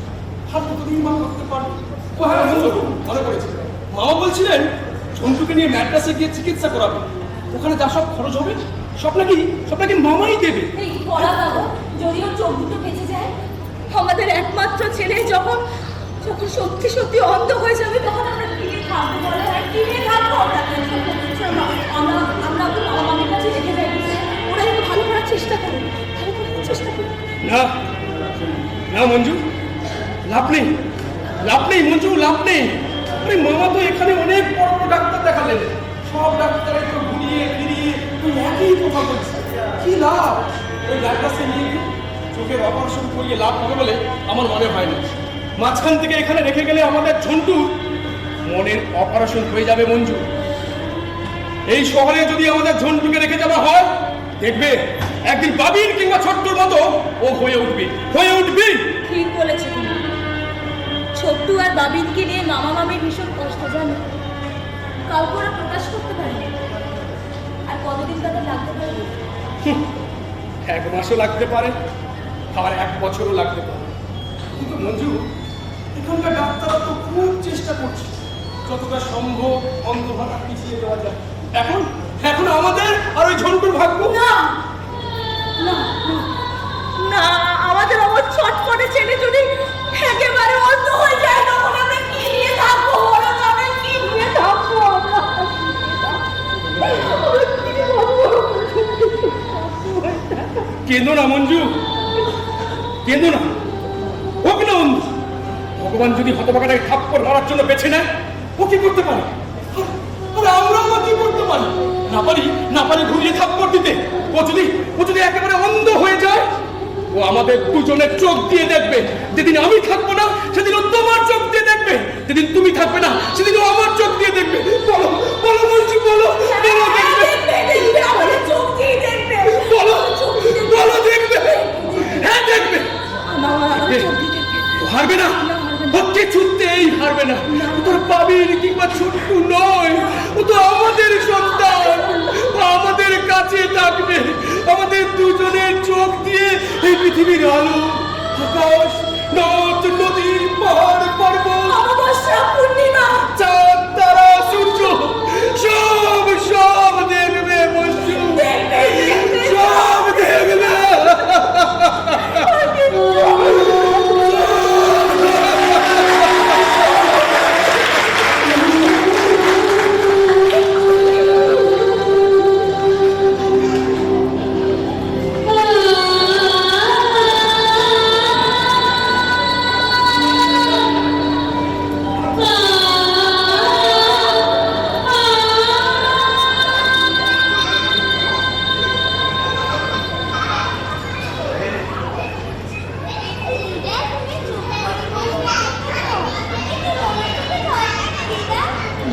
আর কতদিন মা করতে পারবে? ও হ্যাঁ, মনে পড়েছে, মামা বলছিলেন ঝন্টুকে নিয়ে ম্যাড্রাসে গিয়ে চিকিৎসা করাবে, ওখানে যা সব খরচ হবে সব নাকি মামাই দেবে। এই পড়া বাবা, যদিও চোখ দুটো বেঁচে যায়, আমাদের একমাত্র ছেলে যখন যখন সত্যি সত্যি অন্ধ হয়ে যাবে, তখন আমরা কিনে থাকবো বলে, আর কিনে থাকবো আমরা আমরা ওকে মামা মামির কাছে রেখে যাই, ওরা একটু ভালো করার চেষ্টা করুন, ভালো করার চেষ্টা করুন। না না মঞ্জু, লাভ নেই মঞ্জু, লাভ নেই। আরে মামা তো এখানে অনেক বড় বড় ডাক্তার দেখালেন, সব ডাক্তারই তো ঘুরিয়ে ফিরিয়ে তুই একই কথা বলছিস, কি লাভ? ওই ল্যাবরাসে নিয়ে গিয়ে চোখের অপারেশন করিয়ে লাভ হবে বলে আমার মনে হয় না। মাঝখান থেকে এখানে রেখে গেলে আমাদের ঝন্টু মনের অপারেশন হয়ে যাবে মঞ্জু। এই শহরে যদি আমাদের ঝন্টুকে রেখে যাওয়া হয়, দেখবে একদিন বাবির কিংবা ছোট্টুর মতো ও হয়ে উঠবে। ঠিক বলেছে তুমি। ছোট্টু আর বাবিনকে নিয়ে মামা মামির ভীষণ কষ্ট, জানো, কাউকে ওরা প্রকাশ করতে পারে না। আর কতদিন তাদের লাগতে পারবে? 1 মাসও লাগতে পারে, আবার 1 বছরও লাগতে পারে। কিন্তু মঞ্জু, এখানকার ডাক্তাররা তো খুব চেষ্টা করছে যতটা সম্ভব অন্ধভাতা পিছিয়ে দেওয়া যায়। এখন আমাদের আর ওই ঝন্টুর ভাগ্য না না না, আমাদের আমার ছটফটে ছেলে যদি একেবারে অন্ধ হয়ে যায়, তখন আমরা কি নিয়ে থাকবো? ওরা আমরা কি নিয়ে থাকবো? কেঁদো না মঞ্জু, কেঁদো না, হোক না অন্ধ। ভগবান যদি হতভাগাটাকে থাপ্পড় মারার জন্য বেছে নেয়, ও কি করতে পারে? আর আমরা কি করতে পারি? না পারি ঘুরিয়ে থাপ্পড় দিতে। ও যদি একেবারে অন্ধ হয়ে যায়, ও আমাদের দুজনের চোখ দিয়ে দেখবে। যেদিন আমি থাকবো না, সেদিন ও তোমার চোখ দিয়ে দেখবে। যেদিন তুমি থাকবে না, সেদিন ও আমার চোখ দিয়ে দেখবে। বলো বলো মঞ্জু, বলো বলো, দেখবে আমাদের চোখ দিয়ে দেখবে। বলো বলো, দেখবে, হ্যাঁ দেখবে। ও হারবে না, ও কিছুতেই হারবে না। ও তোর বাবির কিংবা ছোট্টু নয়, ও তো আমাদের সন্তান। ও আমাদের কাছে থাকবে, আমাদের দুজনের চোখ দিয়ে এই পৃথিবীর আলো, আকাশ, নদ, নদী, পাহাড়, পর্বত, অমাবস্যা, পূর্ণিমা, চাঁদ, তারা, সূর্য সব দেখবে মঞ্জু, সব দেখবে।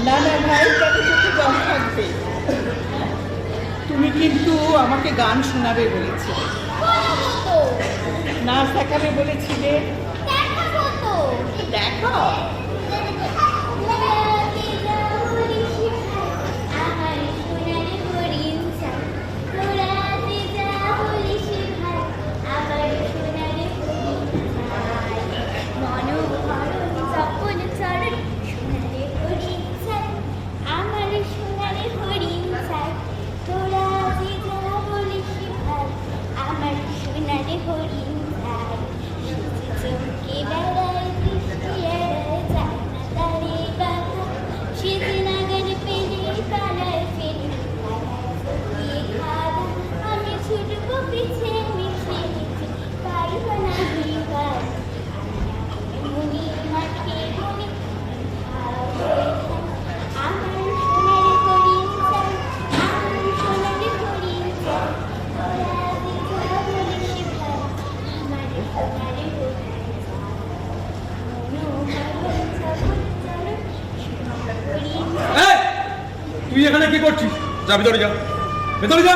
না না ভাই, কেন চোখে জল থাকবে? তুমি কিন্তু আমাকে গান শোনাবে বলেছিলে, নাচ দেখাবে বলেছিলে। দেখো তুই এখানে কি করছিস? যা ভিতরে যা, ভেতরে যা।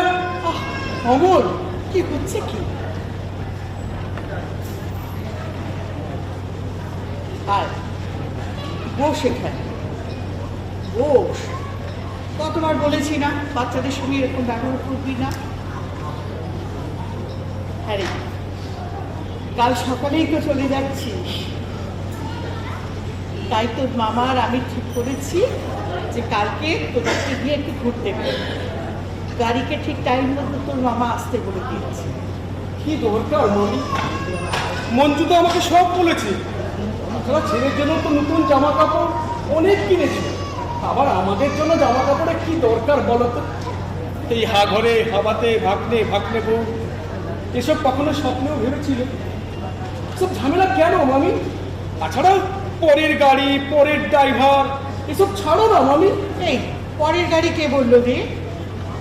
অমর, কি হচ্ছে কি? আর বস এখানে, বস। কতবার বলেছি না বাচ্চাদের সঙ্গে এরকম ব্যবহার করবি না? হ্যাঁ রে, কাল সকালেই তো চলে যাচ্ছিস। তাই তোর মামা আর আমি ঠিক করেছি যে কালকে তোদেরকে গিয়ে একটু ঘুরতে বেরোবো। গাড়িকে ঠিক টাইম মতো তোর মামা আসতে বলে দিয়েছে। কি দরকার মামি? মঞ্জু তো আমাকে সব বলেছে। তাছাড়া ছেলের জন্য তো নতুন জামা কাপড় অনেক কিনেছে, আবার আমাদের জন্য জামা কাপড়ে কি দরকার বলো তো? এই হা ঘরে হাবাতে ভাগনে ভাগনে বউ, এসব কখনো স্বপ্নেও ভেবেছিল? সব ঝামেলা কেন মামি? তাছাড়া পরের গাড়ি, পরের ড্রাইভার, এসব ছাড়ো না মামি। এই পরের গাড়ি কে বললো রে?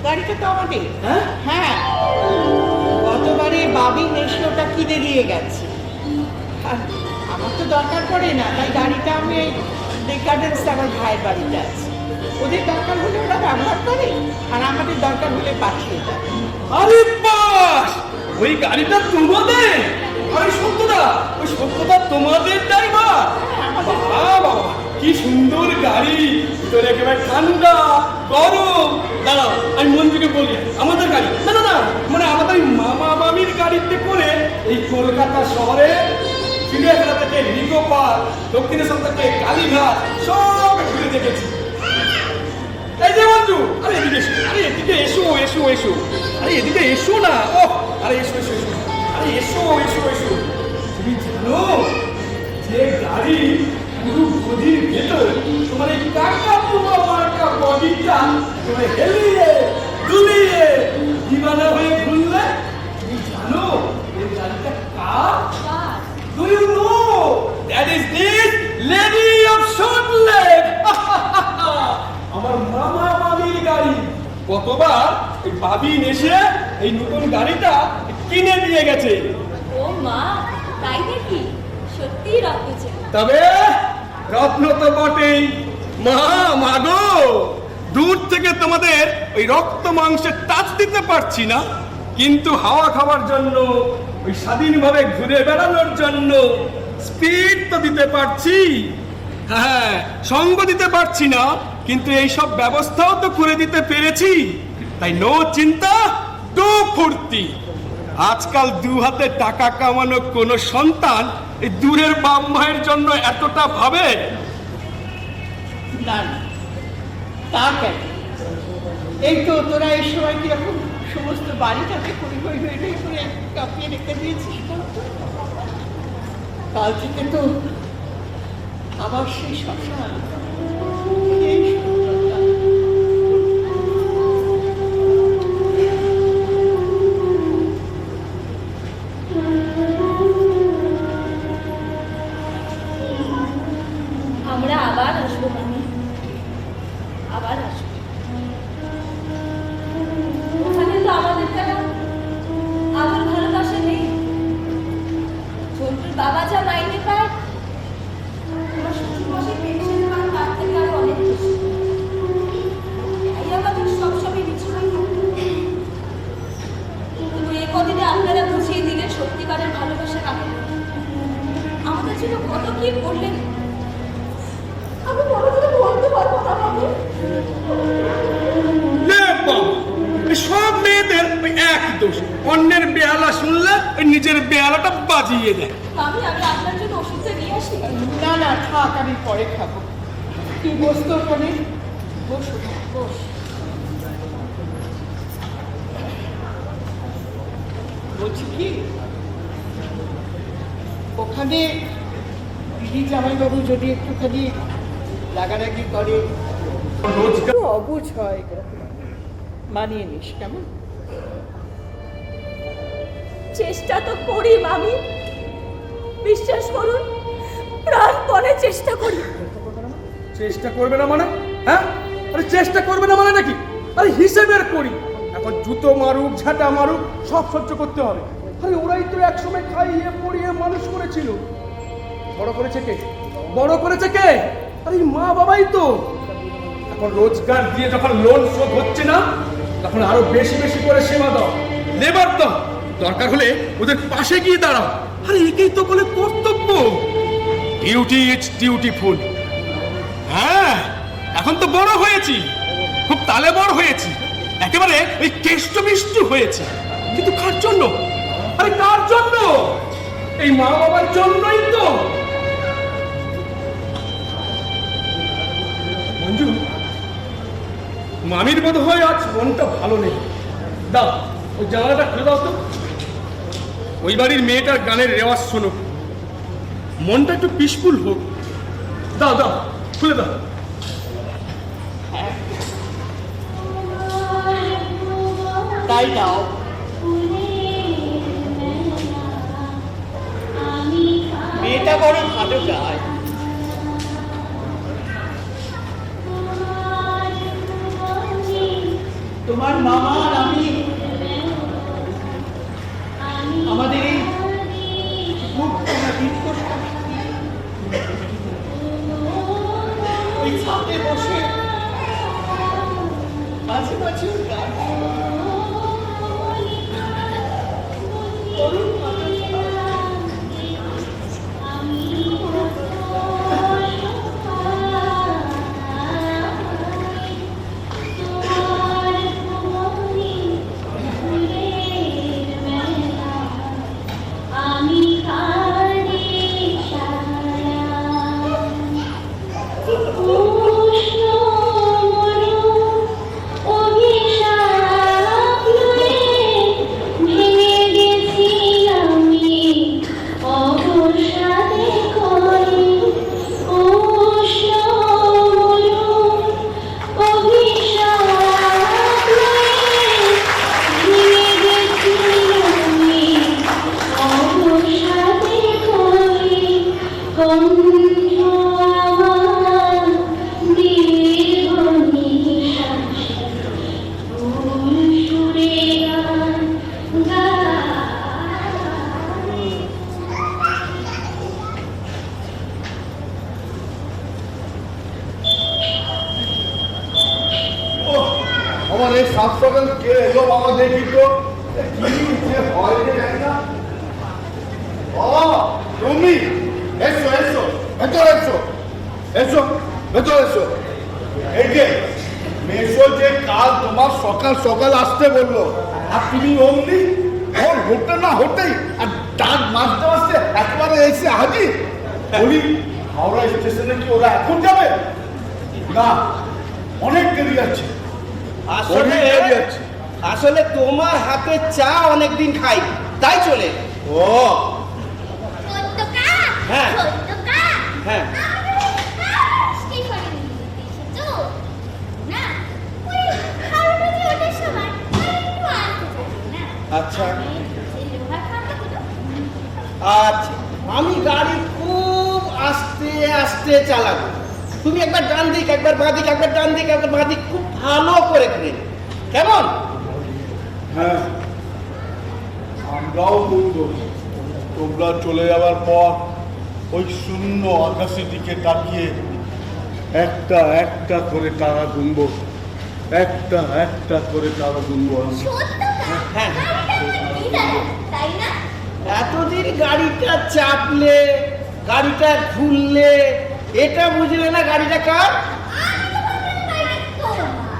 গাড়িটা তো আমাদের। হ্যাঁ হ্যাঁ, গতবারে বাবি এসে ওটা কিনে দিয়ে গেছে। আর আমার তো দরকার পড়ে না, তাই গাড়িটা আমি গার্ডেন্স আমার ভাইয়ের বাড়িতে আছে। ওদের দরকার হলে ওরা ব্যবহার করে, আর আমাদের দরকার হলে পাঠিয়ে দেয়। আরে বাস, ওই গাড়িটা তোমাদের? আরে সত্যদা, ওই সত্যদা তোমাদের ড্রাইভার? বাবা, কি সুন্দর গাড়ি! তোর একেবারে ঠান্ডা গরম। দাঁড়াও, আমি মঞ্জুকে বলি আমাদের গাড়ি। না না না, মানে আমাদের মামা মামির গাড়িতে করে এই কলকাতা শহরে চিড়িয়াখানা থেকে নিকো পার্ক, দক্ষিণেশ্বর থেকে কালীঘাট সব ঘুরে দেখেছি। এই যে মঞ্জু, আরে এদিকে এসো, আরে এদিকে এসো এসো এসো, আরে এদিকে এসো না। ও আরে এসো এসো এসো, আরে এসো এসো এসো। তুমি জানো যে গাড়ি পুরো গদির ভেতর তোমার এই কাকা পুরো মার্কা বডিটা তোমার হেলিয়ে দুলিয়ে দিবানা হয়ে ঘুরলে? তুমি জানো এই গাড়িটা কার? Do you know that is this lady of short leg? আমার মামা মামির গাড়ি। কতবার এই বাবিন এসে এই নতুন গাড়িটা কিনে দিয়ে গেছে। ও মা, তাই নাকি? সত্যি রক্ত ছিল। তবে রত্ন তো বটেই। মা মাগো, দূর থেকে তোমাদের ওই রক্ত মাংসের টাচ দিতে পারছি না, কিন্তু হাওয়া খাওয়ার জন্য, ওই স্বাধীনভাবে ঘুরে বেড়ানোর জন্য স্পিড তো দিতে পারছি। হ্যাঁ, সঙ্গ দিতে পারছি না, কিন্তু এই সব ব্যবস্থাও তো করে দিতে পেরেছি। তাই নো চিন্তা, দু ফুর্তি। আজকাল দু হাতে টাকা কামানো কোনো সন্তান এই দূরের বাপ মায়ের জন্য এতটা ভাবে? না না, তা কেন? এই তো তোরা এই সময় কিরকম সমস্ত বাড়িটাকে করে কাঁপিয়ে রেখে দিয়েছিস। কাল থেকে তো আবার সেই শ্মশান, সেই শূন্যতা। আমরা আবার আসবো মামি, আবার আসবো। ওখানে তো আমাদের দ্বারা আমার ভালোবাসা নেই। ছোট্টুর বাবা যা মাইনে পায়, আমার শ্বশুর মশাই পেনশন পান তার থেকে আরো অনেক বেশি। তাই আমাদের সবসময় বিছানায় থাকতে হয়। কিন্তু এই কদিনে আপনারা বুঝিয়ে দিলেন সত্যিকারের ভালোবাসা কাকে বলে। আমাদের জন্য কত কি করলেন, আমি বড় করে বলতে পারবো না বাবু। সব মেয়েদের ওই এক দোষ, অন্যের বেহালা শুনলে ওই নিজের বেহালাটা বাজিয়ে দেয়। আমি আপনার জন্য ওষুধটা নিয়ে আসি। না না থাক, আমি পরে খাবো। তুই বস তো ওখানে, বস বস। বলছি কি, ওখানে দিদি জামাইবাবু যদি একটুখানি লাগালাগি করে, রোজগার অবুঝ হয়, মানিয়ে নিস কেমন? চেষ্টা তো করি মামি, বিশ্বাস করুন, প্রাণপণে চেষ্টা করি। চেষ্টা করবে না মানে? হ্যাঁ, আরে চেষ্টা করবে না মানে নাকি? আরে হিসেবের করি। এখন জুতো মারুক, ঝাঁটা মারুক, সব সহ্য করতে হবে। আরে ওরাই তো একসময় খাইয়ে পড়িয়ে মানুষ করেছিল। বড় করেছে কে? বড় করেছে কে? আরে মা বাবাই তো। এখন রোজগার দিয়ে যখন লোন শোধ হচ্ছে না, তখন আরো বেশি বেশি করে সেবা দাও, লেবার দাও, দরকার হলে ওদের পাশে গিয়ে দাঁড়াও। আরে একেই তো বলে কর্তব্য। Duty is dutiful. হ্যাঁ, এখন তো বড় হয়েছি, খুব তালে বড় হয়েছি, একেবারে ওই কেষ্ট হয়েছি। কিন্তু কার জন্য? আরে কার জন্য? এই মা বাবার জন্যই তো। মামির বোধ হয় আজ মনটা ভালো নেই। দাও ওই জানালাটা খুলে দাও তো, ওই বাড়ির মেয়েটার গানের রেওয়াজ শোনো, মনটা একটু পিসফুল হোক। দাও দাও খুলে দাও। তাই দাও। মেয়েটা বড় ভালো গায়। তোমার মামা আর আমি আমাদের এই ওই ছাদে বসে মাঝে মাঝে ওর গান আমার এই সাত সকাল কে এলো বাবা দেখি তো, কি যে হয় রে জানি না। ও তুমি এসো এসো, ভেতরে এসো, এসো ভেতরে এসো। এই যে মেসো যে কাল তোমার সকাল সকাল আসতে বললো, আর তুমি অমনি ওর হতে না হতেই আর ডাক মারতে মারতে একবারে এসে হাজির। বলি হাওড়া স্টেশনে কি ওরা এখন যাবে? না, অনেক দেরি আছে। আসলে তোমার হাতে চা অনেকদিন খাই, তাই চলে। ও হ্যাঁ হ্যাঁ আচ্ছা আচ্ছা, আমি গাড়ি খুব আস্তে আস্তে চালাবো। তুমি একবার ডান দিক, একবার বাঁ দিক, একবার ডান দিক, একবার বাঁ দিক, খুব ভালো করে ঘুরে, কেমন? হ্যাঁ, আমরাও বলবো তোমরা চলে যাওয়ার পর ওই শূন্য আকাশের দিকে তাকিয়ে একটা একটা করে তারা গুনবো, একটা একটা করে তারা গুনবো। হ্যাঁ, এতদিন গাড়িটা চাপলে, গাড়িটা ঘুরলে, এটা বুঝলে না গাড়িটা কার?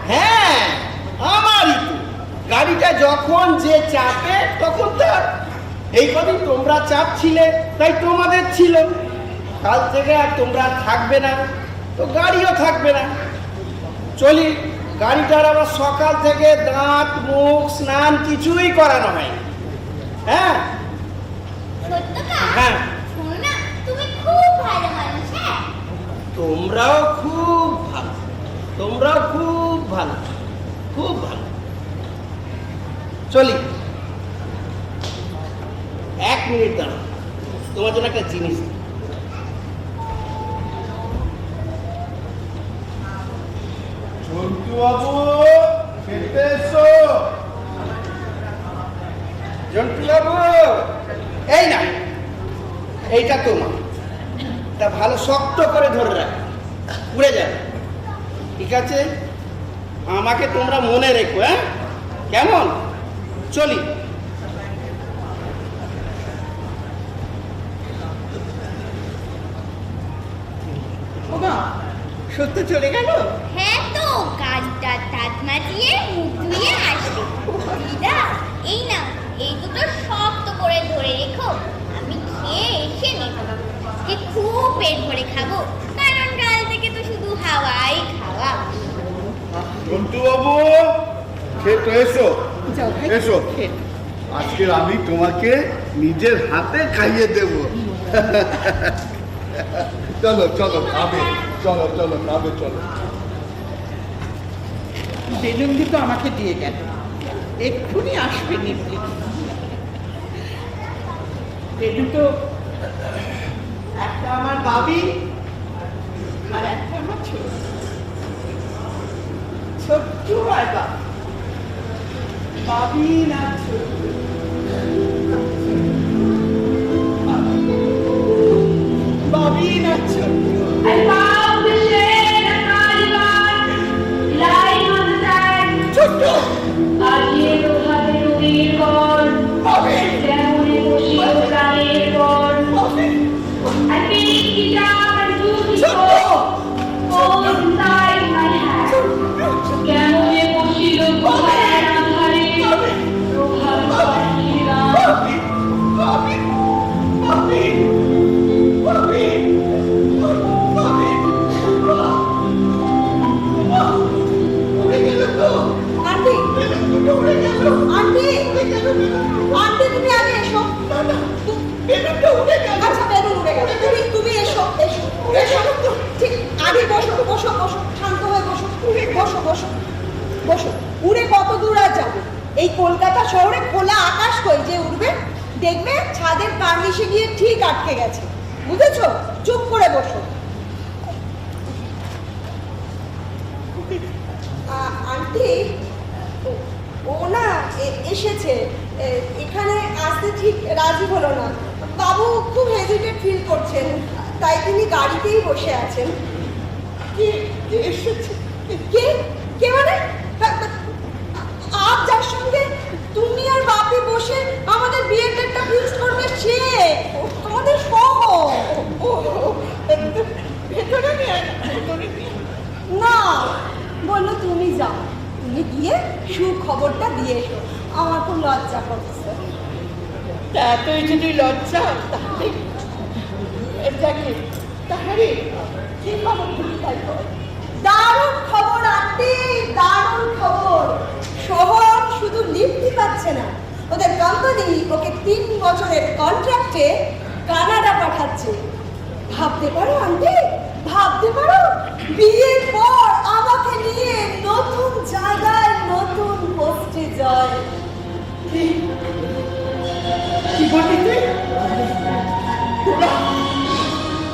হ্যাঁ, আমারই তো। গাড়িটা যখন যে চাপে তখন তার। এই কদিন তোমরা চাপছিলে তাই তোমাদের ছিল, কাল থেকে আর তোমরা থাকবে না, তো গাড়িও থাকবে না। চলি, গাড়িটার আবার সকাল থেকে দাঁত মুখ স্নান কিছুই করানো হয়। হ্যাঁ হ্যাঁ, তোমরাও খুব ভালো, তোমরাও খুব ভালো, খুব ভালো। চলি, 1 মিনিট দাঁড়াও, তোমার জন্য একটা জিনিস। জন্টু বাবু, খেতে এসো। জন্টু বাবু, এই না, এইটা তোমার, তা ভালো শক্ত করে ধরে রাখ, উড়ে যাবে, ঠিক আছে? আমাকে তোমরা মনে রেখো, হ্যাঁ? কেমন? চলি। সত্য চলে গেল? হ্যাঁ তো, গাড়িটা দাঁত মাজিয়ে মুখ ধুয়ে আসবে। দিদা, এই না, এই দুটো শক্ত করে ধরে রেখো, আমি খেয়ে এসে নেব। যে খুব পেট ভরে খাবো, কারণ কাল থেকে তো শুধু হাওয়াই খাওয়া। সন্টু বাবু খেতো এসো যাও ভাই, এসো খেয়ে নাও। আজকে আমি তোমাকে নিজের হাতে খাইয়ে দেব চলো চলো খাবে চলো চলো খাবে চলো বেলুন দুটো আমাকে দিয়ে গেল, এক্ষুনি আসবে নিতে। এ দুটো, একটা আমার বাবি আর একটা আমার ছোট্ট আর বাবি না ছোট্ট। বাবি না ছোট্ট। ছোট্ট বাবি আন্টি আন্টি আন্টি তুমি আগে এসো। আচ্ছা বেলুন উড়ে গেল, তুমি এসো এসো এসো। ঠিক আগে বসো বসো বসো, শান্ত হয়ে বসো বসো বসো বসো। উড়ে কত দূর আর যাবে? এই কলকাতা শহরে খোলা আকাশ কই যে উড়বে? দেখবে ছাদের কার্নিশে গিয়ে ঠিক আটকে গেছে, বুঝেছো? চুপ করে বসো। আন্টি ও না এসেছে, এখানে আসতে ঠিক রাজি হলো না। বাবু খুব হেজিটেট ফিল করছেন, তাই তিনি গাড়িতেই বসে আছেন। কে এসেছে? কে কে মানে? আজ যার সঙ্গে তুমি আর বাপি বসে আমাদের বিয়ের ডেটটা ফিক্স করবে সে তোমাদের সহ। ভেতরে না, বললো তুমি যাও, তুমি গিয়ে সুখবরটা দিয়ে এসো। আমার খুব লজ্জা করছে। তা তুই যদি লজ্জা, তাহলে তাহলে কি খবর? দারুণ খবর আন্টি, দারুণ খবর। শহর শুধু লিফটই পাচ্ছে না, ওদের কোম্পানি ওকে 3 বছরের কন্ট্রাক্টে কানাডা পাঠাচ্ছে। ভাবতে পারো আন্টি, ভাবতে পারো বিয়ের পর আমাকে নিয়ে নতুন জায়গায় নতুন পোস্টে যায়। কি বলবি তুই?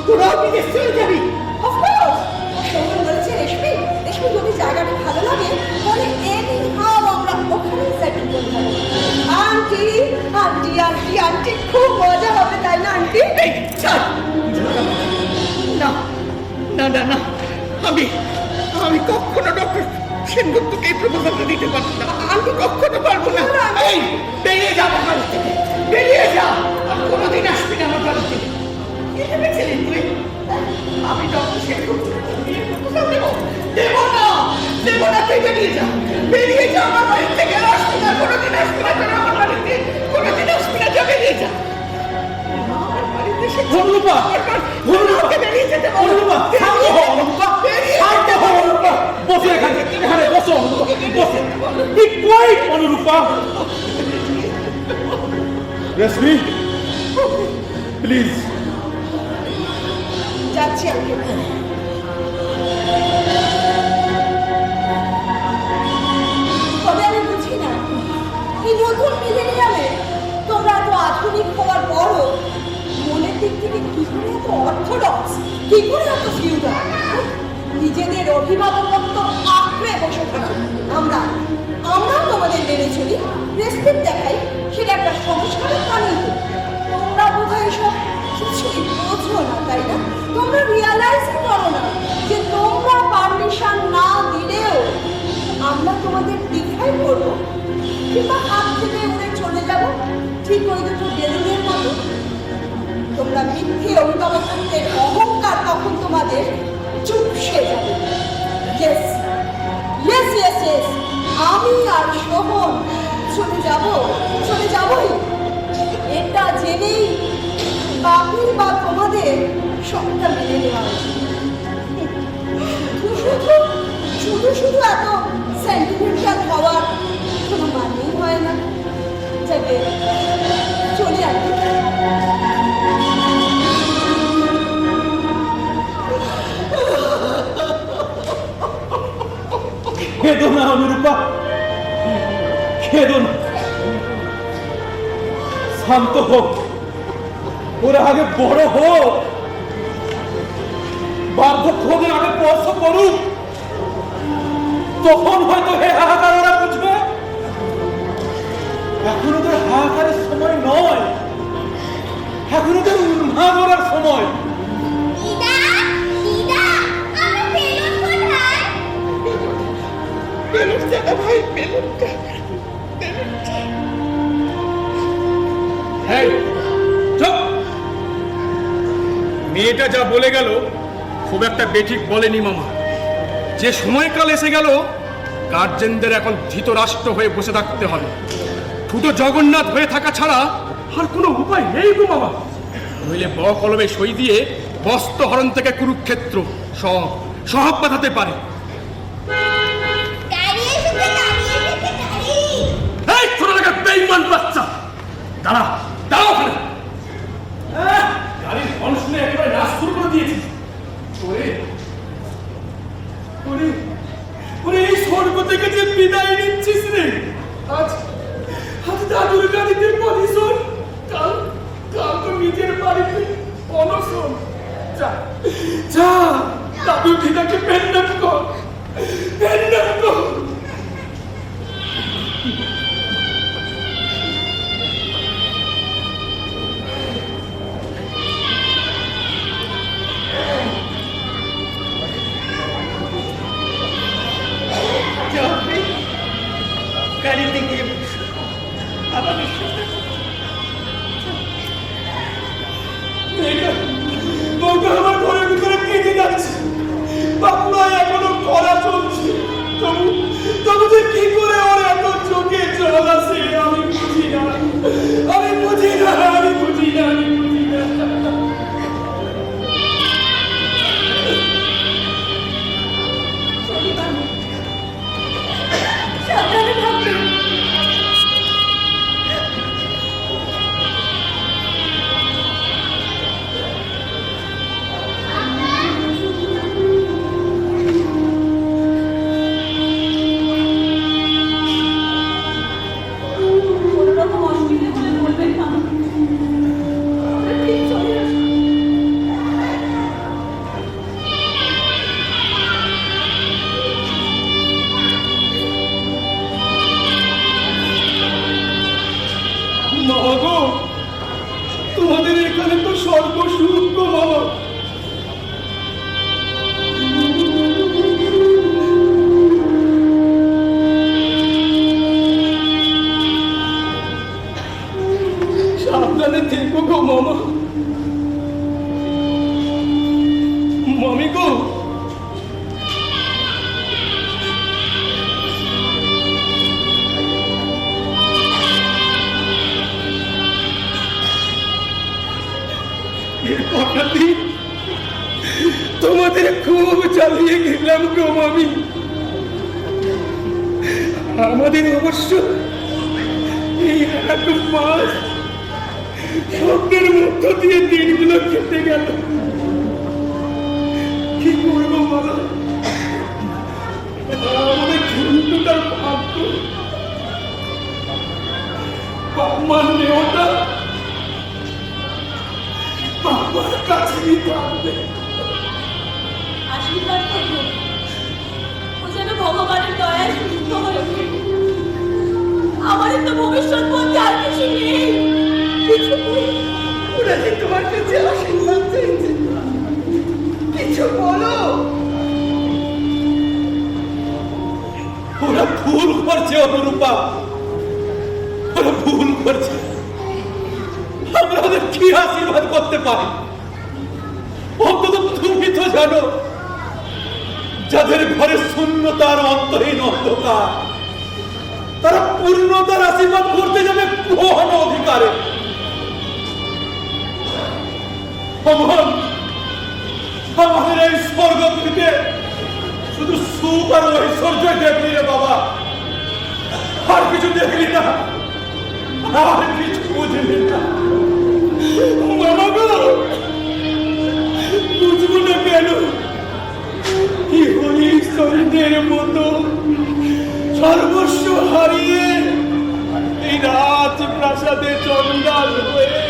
তোরা বিদেশ চলে যাবি? অফকোর্স, সোমন বলেছে রেশমি যদি জায়গাটা ভালো লাগে তাহলে এনিহাও আমরা ওখানেই সেটেল করতে হবে। আন্টি আন্টি আন্টি আন্টি খুব মজা হবে, তাই না আন্টি? এই ছাড়। না না না না, আমি কখনো ডক্টর সেনগুপ্তকে এই প্রপোজালটা দিতে পারবো না। আমি কখনো পারবো না। এই বেরিয়ে যা আমার বাড়ি থেকে, বেরিয়ে যা। আর কোনোদিন আসবি না আমার বাড়ি থেকে। কি ভেবেছিলি তুই? আমি ডক্টর সেনগুপ্তকে প্রপোজাল দেবো? দেবো না, দেবো না। তুই বেরিয়ে যা, বেরিয়ে যা আমার বাড়ি থেকে। আসবি না, কোনোদিন আসবি না তোরা আমার বাড়িতে, কোনোদিন আসবি না। যা বেরিয়ে যা। আমার বাড়িতে সে অনুরূপা, অনুরূপা বেরিয়ে যেতে বল। অনুরূপা, শান্ত হও অনুরূপা, শান্ত হও অনুরূপা। বসো এখানে, এখানে বসো অনুরূপা, বসো। Be quiet Anurupa. Reshmi, please. যাচ্ছি আমি। তবে আমি বুঝি না এই নতুন মিলেনিয়ামে তোমরা এত আধুনিক হওয়ার পরও মনের দিক থেকে কি করে এত অর্থোডক্স, কি করে এত ফিউডাল? নিজেদের অভিভাবকত্ব আঁকড়ে বসে থাকো। আমরাও তোমাদের মেনে চলি, রেসপেক্ট দেখাই, সেটা একটা সংস্কারের কারণ। তোমরা বোধহয় এসব কিছুই বোঝো না, তাই না? তোমরা রিয়ালাইজই করো না যে তোমরা পারমিশন না দিলেও আমরা তোমাদের ডিফাই করবো কিংবা হাত থেকে উড়ে চলে যাব, ঠিক ওই দুটো বেলুনের মতো। তোমরা মিথ্যে অভিভাবকত্বের অহংকার তখন তোমাদের চুপসে যাবে। ইয়েস ইয়েস ইয়েস ইয়েস, আমি আর শোভন চলে যাবই। এটা জেনেই বাপি বা তোমাদের সবটা মেনে নেওয়া উচিত। শুধু এত সেন্টিমেন্টাল হওয়ার কোনো মানেই হয় না। যাকে চলে আসবে। খেদো না অনুরূপা, খেদো না, শান্ত হোক, ওরা আগে বড় হোক, বার্ধক্য ওদের আগে স্পর্শ করুক, তখন হয়তো হে হাহাকার ওরা বুঝবে। এখন ওদের হাহাকারের সময় নয়, এখন ওদের উন্মাদ করার সময়। দিদা দিদা আমার বেলুন কোথায়? বেলুনটা না ভাই, বেলুনটা। হ্যাঁ, চুপ! মেয়েটা যা বলে গেল খুব একটা বেঠিক বলেনি মামা। যে সময়কাল এসে গেল গার্জেনদের এখন ধৃতরাষ্ট্র হয়ে বসে থাকতে হবে। ঠুটো জগন্নাথ হয়ে থাকা ছাড়া আর কোনো উপায় নেই গো মামা। নইলে ব কলমে সই দিয়ে বস্ত্র হরণ থেকে কুরুক্ষেত্র সব বাঁধাতে পারে। দাঁড়িয়ে এসেছে, দাঁড়িয়ে এসেছে, দাঁড়িয়ে। এই ছোট টাকা বেঈমান বাচ্চা, দাঁড়া দাঁড়াও ওখানে। গাড়ির হর্ন শুনে একেবারে নাচ শুরু করে দিয়েছিস। ওরে এই স্বর্গ থেকে যে বিদায় নিচ্ছিস রে, আজ দাদুর গাড়িতে পজিশন, কাল তো নিজের বাড়িতে অনশন। যা যা দাদুর দিদাকে পেন্ডাম কর, পেন্ডাম কর। গাড়িতে গিয়ে আমাদের সাথে বউটা আমার ঘরের ভিতরে কেটে যাচ্ছে, বাপুরাই এখনো করা চলছে। তবু যে কি করে ওর এত চোখে জল আসে আমি বুঝি না, আমি বুঝি না, আমি বুঝি না, আমি বুঝি না। সাবধানে থাকবেন। কোনো রকম অসুবিধা হলে বলবেন না, আমরা ঠিক চলে আসবো। মামা গো, তোমাদের এখানে তো সর্বসুখ গো মামা। সাবধানে থেকো গো মামা। মামি গো, এর কটা দিন তোমাদের খুব চালিয়ে গেলাম গো মামি। আমাদের অবশ্য এই এক মাস স্বপ্নের মধ্য দিয়ে দিনগুলো কেটে গেল। কি করবো বলো, আমাদের ঝুন্টুটার ভাগ্য বাবার নেওয়াটা বাবার কাছেই থাকবে। আশীর্বাদ করবো ও যেন ভগবানের দয়ায় সুস্থ হয়ে ওঠে। আমাদের তো ভবিষ্যৎ বলতে আর কিছু নেই, কিছু নেই। ওরা যে তোমার কাছে আশীর্বাদ চাইছে, কিছু বলো। ওরা ভুল করছে অনুরূপা, ওরা ভুল করছে। আমরা ওদের কি আশীর্বাদ করতে পারি? অন্তত তুমি তো জানো, যাদের ঘরে শূন্যতার অন্তহীন অন্ধকার, তারা পূর্ণতার আশীর্বাদ করতে যাবে কোন অধিকারে? আমাদের এই স্বর্গ থেকে শুধু সুখ আর ঐশ্বর্য দেখলি রে বাবা, আর কিছু দেখলি না, আর কিছু বুঝলি না। বাবা গো, বুঝবো না কেন? কি হরিশ্চন্দ্রের মতো সর্বস্ব হারিয়ে এই রাজ প্রাসাদে চন্ডাল হয়ে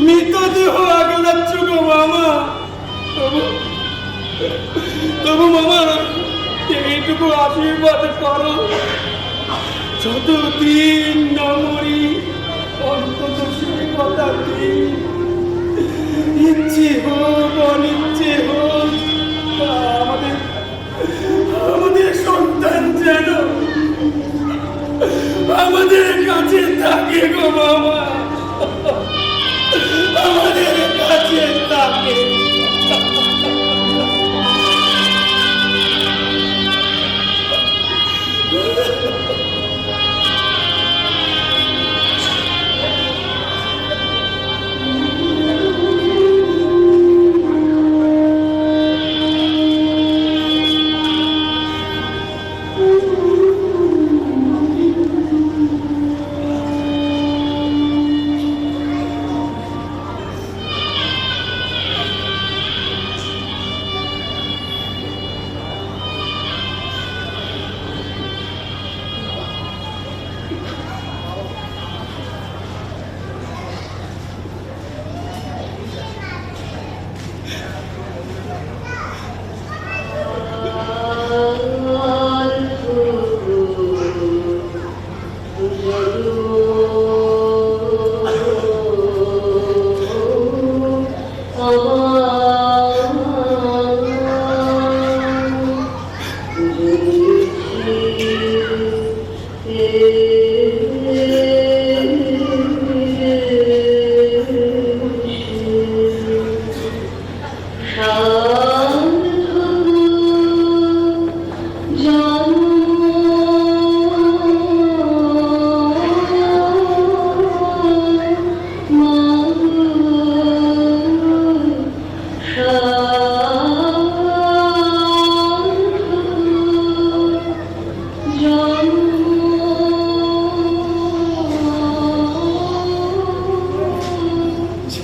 মৃতদেহ আগলাচ্ছ গো মামা। তবু মামা এইটুকু আশীর্বাদ করো, যতদিন না মরি অন্তত সেই কথা দিন। ইচ্ছে হোক অনিচ্ছে হোক, আমাদের সন্তান যেন আমাদের কাছে থাকে গো মামা, আমাদের কাছে থাকে।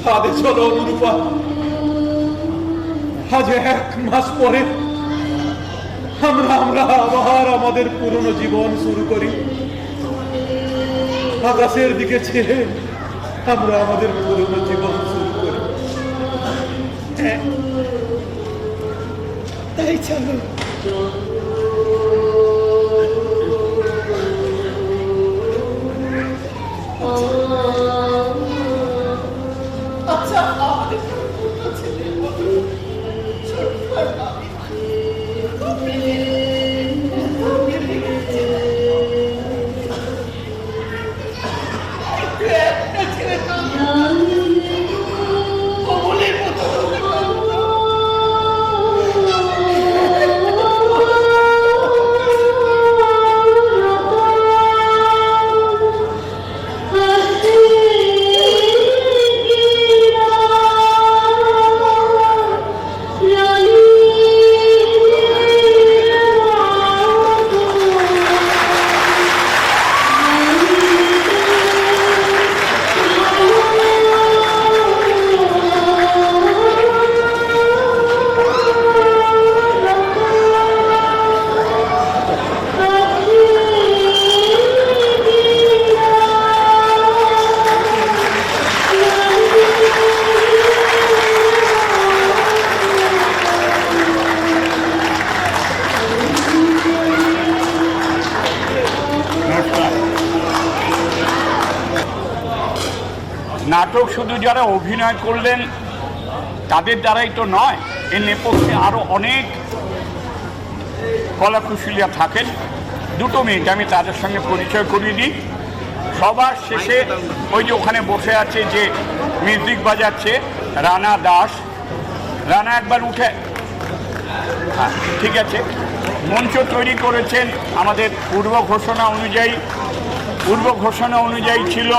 ছাদে চলো অনুরূপা, আজ 1 মাস পরে আমরা আবার আমাদের পুরনো জীবন শুরু করি। আকাশের দিকে চেয়ে আমরা আমাদের পুরনো জীবন শুরু করি। তাই চলো। আচ্ছা, আমাদের ছেলের মতো নাটক শুধু যারা অভিনয় করলেন তাদের দ্বারাই তো নয়, এর নেপথ্যে আরও অনেক কলাকুশলীরা থাকেন। 2 মিনিট আমি তাদের সঙ্গে পরিচয় করিয়ে দিই। সবার শেষে ওই যে ওখানে বসে আছে যে মিউজিক বাজাচ্ছে রানা দাস, রানা একবার উঠে, হ্যাঁ ঠিক আছে। মঞ্চ তৈরি করেছেন আমাদের পূর্ব ঘোষণা অনুযায়ী ছিল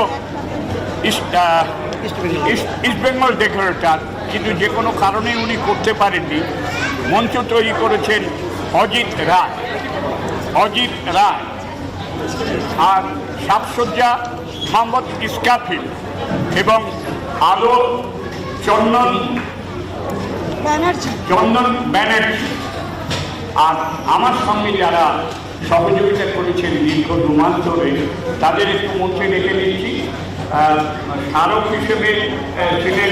ইস্ট বেঙ্গল ডেকোরেটর, কিন্তু যে কোনো কারণে উনি করতে পারেননি। মঞ্চ তৈরি করেছেন অজিত রায় আর সাজসজ্জা মোহাম্মদ ইসকাফিল এবং আলো চন্দন ব্যানার্জি। আর আমার সঙ্গে যারা সহযোগিতা করেছেন দীর্ঘ 2 মাস ধরে তাদের একটু মধ্যে রেখে দিচ্ছি। স্মারক হিসেবে ছিলেন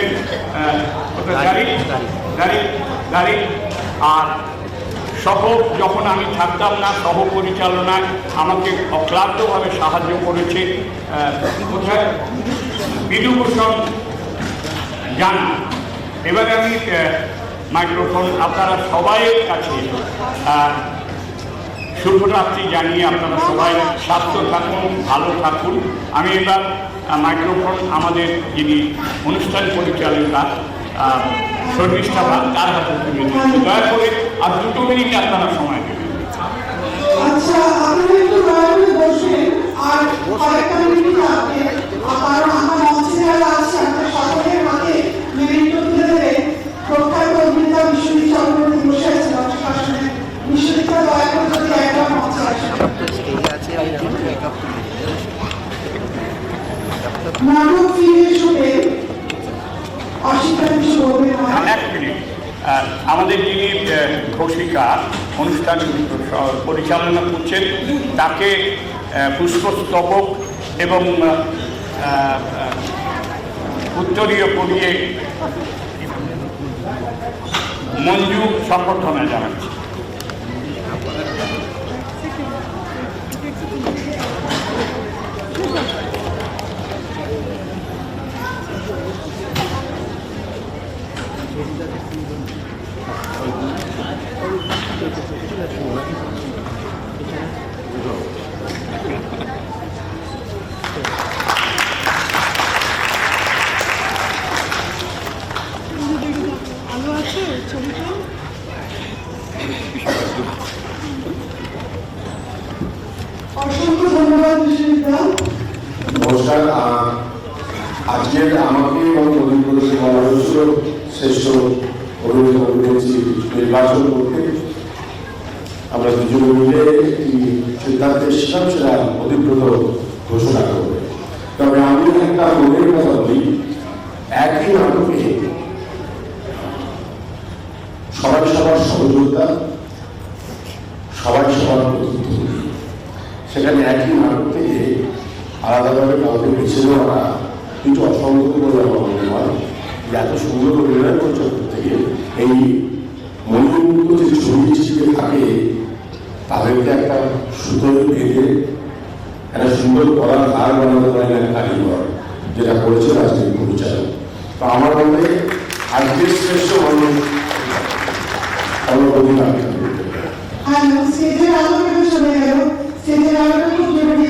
গাড়ি আর যখন আমি থাকতাম না সহ পরিচালনায় আমাকে অক্লান্তভাবে সাহায্য করেছে কোথায় বিধুভূষণ জানা। এবারে আমি মাইক্রোফোন আপনারা সবাইয়ের কাছে শুভরাত্রি জানিয়ে আপনারা সবাই স্বাস্থ্য থাকুন, ভালো থাকুন। আমি এবার মাইক্রোফোন আমাদের যিনি অনুষ্ঠান পরিচালিকা শর্মিষ্ঠা ভাগ তার হাতে তুলে দিচ্ছি। দয়া করে আর 2 মিনিট আপনারা সময় দেবেন। আচ্ছা, আপনি একটু দয়া করে বসেন আর কয়েকটা মিনিট রাখবেন। কারণ আমার মঞ্চে যারা আছে আপনার সকলের হাতে মেমেন্টো তুলে দেবেন। প্রখ্যাত অভিনেতা বিশ্বজিৎ চক্রবর্তী বসে আছে শাসনে। বিশ্বজিৎটা দয়া করে যদি একবার মঞ্চে আসেন। নাটক ফিরে শুনে অস্বীকার কিছু বলবেন না। এক মিনিট, আমাদের যিনি ঘোষিকা অনুষ্ঠান পরিচালনা করছেন তাকে পুষ্পস্তবক এবং উত্তরীয় পরিয়ে মঞ্জু সম্বর্ধনা জানাচ্ছি। অসংখ্য ধন্যবাদ বিশ্বজিৎদা। নমস্কার। আজকের আমাকে এবং মধ্যপ্রদেশের মহারাষ্ট্র শ্রেষ্ঠ অভিনেত্রী নির্বাচন করতে আমরা দুজনে মিলে একটি সিদ্ধান্তে এসেছিলাম, সেটা অধিকৃত ঘোষণা করবে। তবে আমি একটা মনের কথা বলি, একই নাটকে সবাই সবার সহযোগিতা, সবাই সবার প্রতিদ্বন্দ্বী, সেখানে একই নাটক থেকে আলাদাভাবে কাউকে বেছে নেওয়াটা কিছু অসংগত বলে আমার মনে হয়। যে এত সুন্দর অভিনয় করছে থেকে এই মনোমুগ্ধ যে ছবি ছিটে থাকে তাদেরকে একটা সুতোয় বেঁধে একটা সুন্দর কলার হার বানাতে পারে না কারিগর, যেটা করেছে আজকের পরিচালক। তো আমার মনে আজকের শ্রেষ্ঠ মানুষ অন্নপ্রতিমা স্টেজের আলো কেটে চলে গেল। স্টেজের আলোটা খুব জরুরি।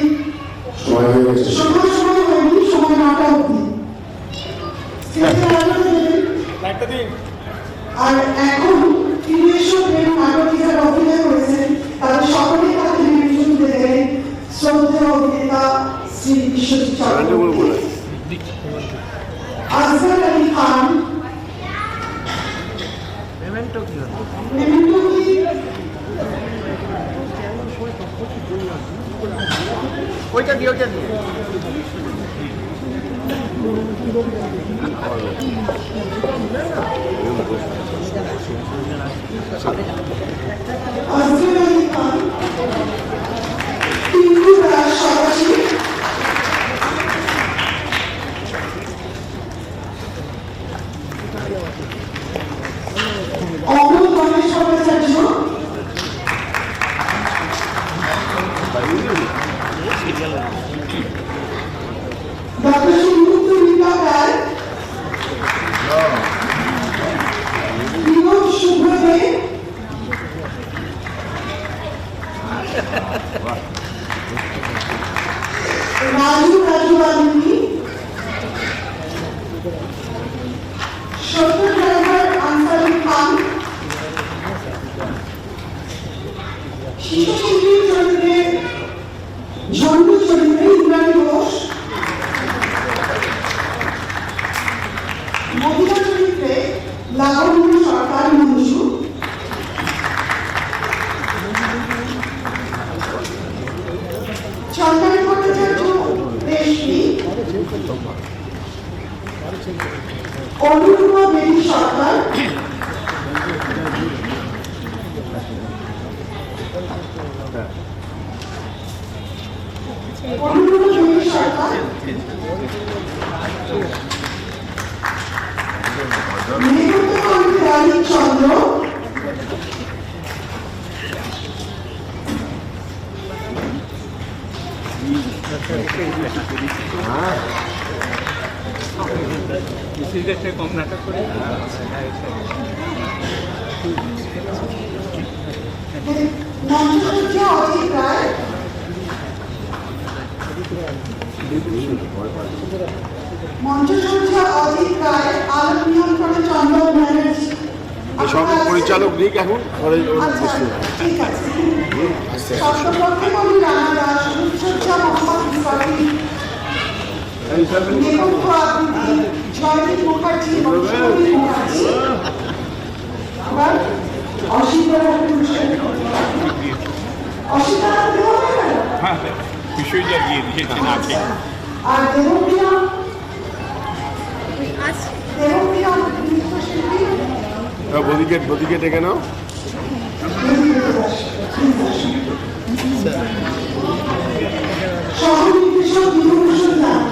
সময় হয়ে গেছে। সময় হয়নি, সময় 9টা অবধি। স্টেজের আলো দেবেন। আর এখন ফিরে এসো প্রেম নাটকে যারা অভিনয় করেছেন তাদের সকলের হাতে মেমেন্টো তুলে দেবেন শ্রদ্ধেয় অভিনেতা শ্রী বিশ্বজিৎ চক্রবর্তী, আসগর আলী খান। মেমেন্টো কি ওইটা দিয়ে আসগর আলী খান, টিঙ্কু রায় সবাসী, অমল গণেশ ভট্টাচার্য, ডক্টর সিংহুত্ত বিপ্লব রায়, বিনোদ শুভ্রদেব, রাজু বালুনি, সত্য ড্রাইভার আনসারুল খান, শিশু শিল্পীর চরিত্রে ঝন্টু চরিত্রে ইন্দ্রাণী ঘোষ, মহিলা চরিত্রে লাবণ্য সরকার মঞ্জু, অনুপমা বেবি সরকার, অনুপমা বেবি সরকার, মেঘনাথ রানী চন্দ্র, কম নাটক করে মঞ্চসজ্জা অজিত রায়, মঞ্চসজ্জা অজিত রায়, আলোক নিয়ন্ত্রণে চন্দন ব্যানার্জি। সব পরিচালক দিক এখন আচ্ছা, ঠিক আছে। সপ্তপক্ষে কবি রানা দাস, রূপসজ্জা মোহাম্মদ ইসরাফিল, নেপথ্য আবৃত্তি জয়দীপ মুখার্জি, বংশী মুখার্জি। এবার অস্বীকার হ্যাঁ বিষয়টা দিয়ে দিয়েছি না ঠিক আর দেবপ্রিয়া, দেবপ্রিয়া নৃত্যশিল্পী, বদিকে ডেকে নাও। সহ-নির্দেশক বিভূষণ দাস,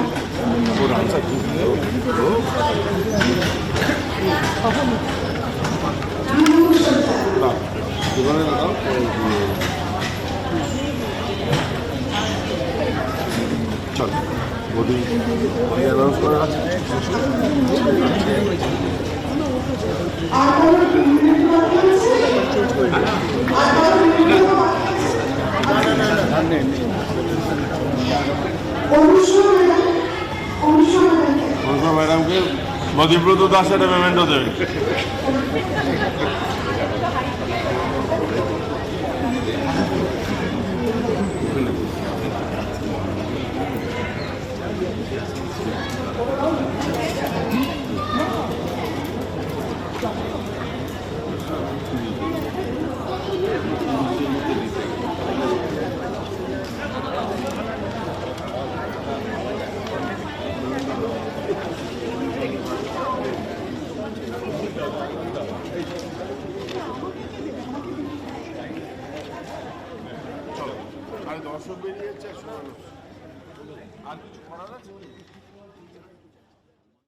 বিভূষণ দাস, চল বদি অ্যানাউন্স করা আছে। আর কোনো মিনিট বাকি আছে? আর কোনো মিনিট বাকি আছে? অনুষ্কা ম্যাডাম, অনুষ্কা ম্যাডামকে অনুষ্কা ম্যাডামকে বদিব্রত দাস একটা পেমেন্টও দেবে। দর্শক বেরিয়েছে আর কিছু করার আছে।